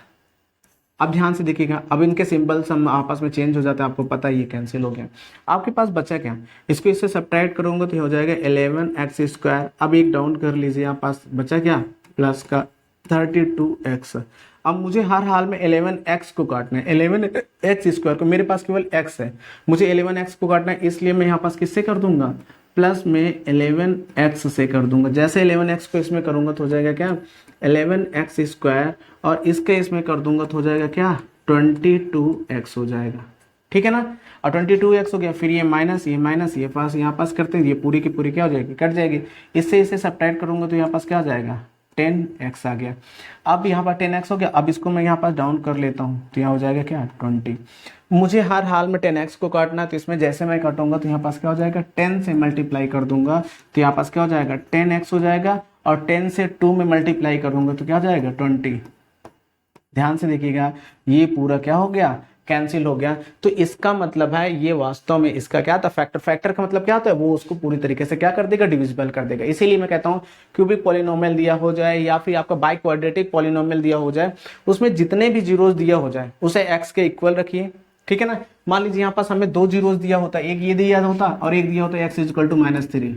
अब ध्यान से देखिएगा, अब इनके सिंबल्स हम आपस में चेंज हो जाते हैं, आपको पता है ये कैंसिल हो गया। आपके पास बचा क्या, इसको इससे सब्ट्रैक्ट करूंगा तो हो जाएगा 11x स्क्वायर। अब एक डाउन कर लीजिए, यहाँ पास बचा क्या, प्लस का 32x। अब मुझे हर हाल में 11x को काटना है, 11x स्क्वायर को, मेरे पास केवल x है, मुझे 11x को काटना है, इसलिए मैं यहाँ पास किससे कर दूंगा, प्लस में 11x से कर दूंगा। जैसे 11x को इसमें करूंगा तो हो जाएगा क्या, 11x स्क्वायर, और इसके इसमें कर दूंगा तो हो जाएगा क्या, 22x हो जाएगा, ठीक है ना। और 22x हो गया, फिर ये माइनस ये पास यहाँ पास करते हैं, ये पूरी की पूरी क्या हो जाएगी, कट जाएगी। इससे इसे सब्ट्रैक्ट करूंगा तो यहाँ पास क्या आ जाएगा, 10x आ गया। अब यहाँ पर 10x हो गया, अब इसको मैं यहाँ पास डाउन कर लेता हूँ तो यहाँ हो जाएगा क्या, 20। मुझे हर हाल में 10x को काटना है, तो इसमें जैसे मैं काटूंगा तो यहाँ पास क्या हो जाएगा, 10 से मल्टीप्लाई कर दूंगा तो यहाँ पास क्या हो जाएगा, 10x हो जाएगा, और 10 से 2 में मल्टीप्लाई करूंगा तो क्या हो जाएगा, 20। ध्यान से देखिएगा, ये पूरा क्या हो गया, कैंसिल हो गया। तो इसका मतलब है ये वास्तव में इसका क्या था, फैक्टर। फैक्टर का मतलब क्या होता है, वो उसको पूरी तरीके से क्या कर देगा, डिविजिबल कर देगा। इसीलिए मैं कहता हूँ क्यूबिक पॉलिनोमियल दिया हो जाए या फिर आपका बाई क्वाड्रेटिक पॉलिनोमियल दिया हो जाए, उसमें जितने भी जीरोस दिया हो जाए उसे एक्स के इक्वल रखिए, ठीक है ना। मान लीजिए यहाँ पास हमें 2 जीरोस दिया होता, एक ये दिया होता और एक दिया होता एक्स इज इक्वल टू -3,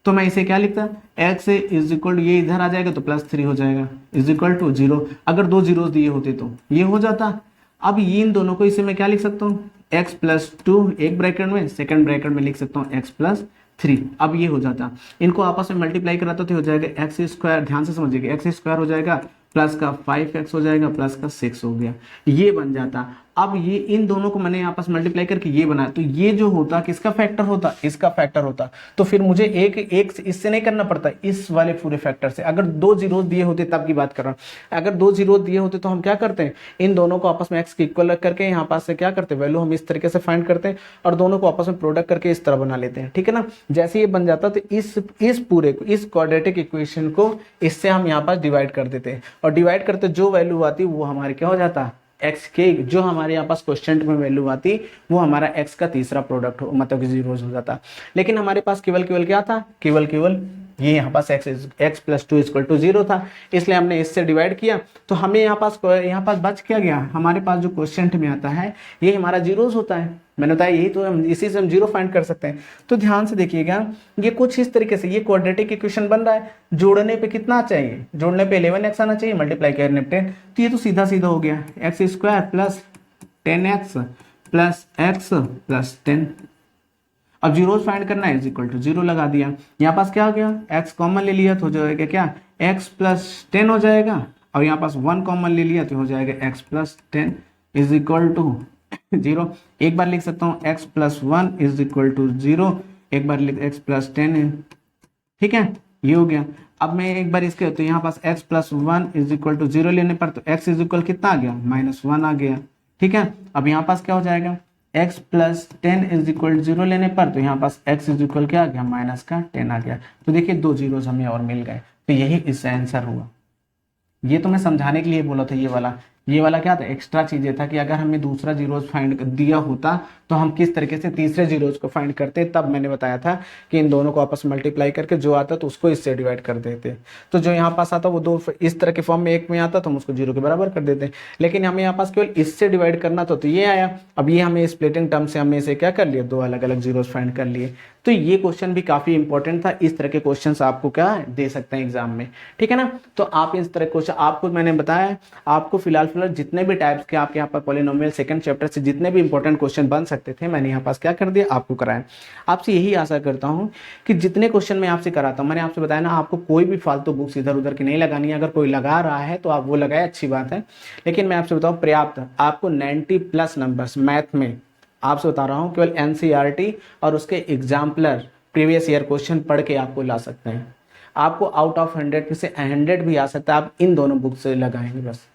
तो मैं इसे क्या लिखता, एक्स इज इक्वल टू, ये इधर आ जाएगा तो +3 हो जाएगा, इज इक्वल टू 0। अगर 2 जीरोस दिए होते तो ये हो जाता। अब इन दोनों को इसे मैं क्या लिख सकता हूँ, x प्लस 2 एक ब्रैकेट में, सेकंड ब्रैकेट में लिख सकता हूँ x प्लस 3। अब ये हो जाता, इनको आपस में मल्टीप्लाई कराता तो हो जाएगा एक्स स्क्वायर, ध्यान से समझिएगा, एक्स स्क्वायर हो जाएगा प्लस का 5x हो जाएगा प्लस का 6 हो गया, ये बन जाता। अब ये इन दोनों को मैंने आपस मल्टीप्लाई करके ये बनाया, तो ये जो होता किसका फैक्टर होता, इसका फैक्टर होता। तो फिर मुझे एक एक इससे नहीं करना पड़ता, इस वाले पूरे फैक्टर से। अगर 2 जीरो दिए होते तब की बात कर रहा हूँ, अगर 2 जीरो दिए होते तो हम क्या करते हैं, इन दोनों को आपस में एक्स के इक्वल रख करके यहाँ पास से क्या करते हैं, वैल्यू हम इस तरीके से फाइंड करते हैं और दोनों को आपस में प्रोडक्ट करके इस तरह बना लेते हैं, ठीक है ना। जैसे ये बन जाता तो इस पूरे को, इस क्वाड्रेटिक इक्वेशन को इससे हम यहाँ पास डिवाइड कर देते हैं, और डिवाइड करते जो वैल्यू आती वो हमारे क्या हो जाता, एक्स के जो हमारे यहाँ पास क्वेश्चन में वैल्यू आती वो हमारा एक्स का तीसरा प्रोडक्ट हो, मतलब कि जीरोज हो जाता। लेकिन हमारे पास केवल क्या था, केवल ये यहाँ पास x प्लस 2 इक्वल टू 0 था, इसलिए हमने इससे डिवाइड किया। तो हमें यहाँ पास बच क्या गया, हमारे पास जो क्वेश्चन में आता है ये हमारा जीरोज होता है। मैंने बताया यही तो, हम इसी से हम जीरो फाइंड कर सकते हैं। तो ध्यान से देखिएगा, ये कुछ इस तरीके से ये क्वाड्रेटिक इक्वेशन बन रहा है। जोड़ने पे कितना चाहिए, जोड़ने पे 11x आना चाहिए, मल्टीप्लाई करने पे 10, तो ये तो सीधा सीधा हो गया, x square plus 10x plus x plus 10। अब जीरोज फाइंड करना है, इज इक्वल टू 0 लगा दिया। यहाँ पास क्या हो गया, x कॉमन ले लिया तो हो जाएगा क्या, x प्लस 10 हो जाएगा, और यहाँ पास 1 कॉमन ले लिया तो हो जाएगा x plus 10 is equal to 0। एक बार लिख सकता हूँ x plus 1 is equal to 0, एक बार लिख x प्लस 10 है, ठीक है, ये हो गया। अब मैं एक बार इसके, तो यहाँ पास x plus 1 is equal to 0 लेने पर तो x इज इक्वल कितना आ गया, -1 आ गया, ठीक है। अब यहाँ पास क्या हो जाएगा, x प्लस 10 इज इक्वल 0 लेने पर तो यहाँ पास x इज इक्वल क्या आ गया, माइनस का 10 आ गया। तो देखिए 2 जीरोज हमें और मिल गए, तो यही इसका आंसर हुआ। ये तो मैं समझाने के लिए बोला था, ये वाला क्या था, एक्स्ट्रा चीजें था कि अगर हमें दूसरा जीरोज फाइंड दिया होता तो हम किस तरीके से तीसरे जीरोज को फाइंड करते, तब मैंने बताया था कि इन दोनों को आपस में मल्टीप्लाई करके जो आता तो उसको इससे डिवाइड कर देते। तो जो यहाँ पास आता वो दो इस तरह के फॉर्म में एक में आता तो हम उसको 0 के बराबर कर देते, लेकिन हमें यहाँ पास केवल इससे डिवाइड करना था तो ये आया। अब ये हमें स्प्लिटिंग टर्म से हमने इसे क्या कर लिया, 2 अलग अलग जीरोज फाइंड कर लिए। तो ये क्वेश्चन भी काफी इंपॉर्टेंट था, इस तरह के क्वेश्चन आपको क्या दे सकते हैं एग्जाम में, ठीक है ना। तो आप इस तरह क्वेश्चन, आपको मैंने बताया आपको फिलहाल जितने भी टाइप्स के आपके यहाँ पर पॉलिनोमियल सेकंड चैप्टर से जितने भी इंपॉर्टेंट क्वेश्चन बन सकते थे मैंने यहाँ पास क्या कर दिया, आपको कराया। आपसे यही आशा करता हूँ कि जितने क्वेश्चन मैं आपसे कराता हूँ, मैंने आपसे बताया ना, आपको कोई भी फालतू बुक्स इधर उधर की नहीं लगानी है। अगर कोई लगा रहा है तो आप वो लगाए, अच्छी बात है, लेकिन मैं आपसे बताऊँ पर्याप्त आपको 90+ नंबर्स मैथ में आपसे बता रहा हूँ केवल एनसीईआरटी और उसके एग्जाम्पलर प्रीवियस ईयर क्वेश्चन पढ़ के आपको ला सकते हैं। आपको आउट ऑफ 100 में से 100 भी आ सकता है, आप इन दोनों बुक से लगाएंगे बस।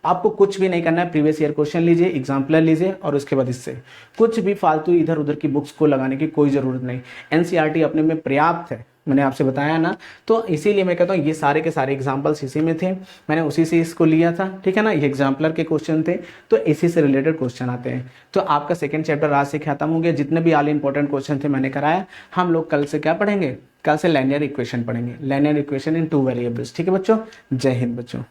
आपको कुछ भी नहीं करना है, प्रीवियस ईयर क्वेश्चन लीजिए, एग्जाम्पलर लीजिए और उसके बाद इससे कुछ भी फालतू इधर उधर की बुक्स को लगाने की कोई ज़रूरत नहीं। एनसीईआरटी अपने में पर्याप्त है, मैंने आपसे बताया ना। तो इसीलिए मैं कहता हूँ ये सारे के सारे एग्जाम्पल्स इसी में थे, मैंने उसी से इसको लिया था, ठीक है ना। ये एग्जाम्पलर के क्वेश्चन थे तो इसी से रिलेटेड क्वेश्चन आते हैं। तो आपका सेकंड चैप्टर आज से खत्म हो गया। जितने भी ऑल इंपॉर्टेंट क्वेश्चन थे मैंने कराया। हम लोग कल से क्या पढ़ेंगे, कल से लीनियर इक्वेशन पढ़ेंगे, लीनियर इक्वेशन इन 2 वेरिएबल्स, ठीक है बच्चों। जय हिंद बच्चों।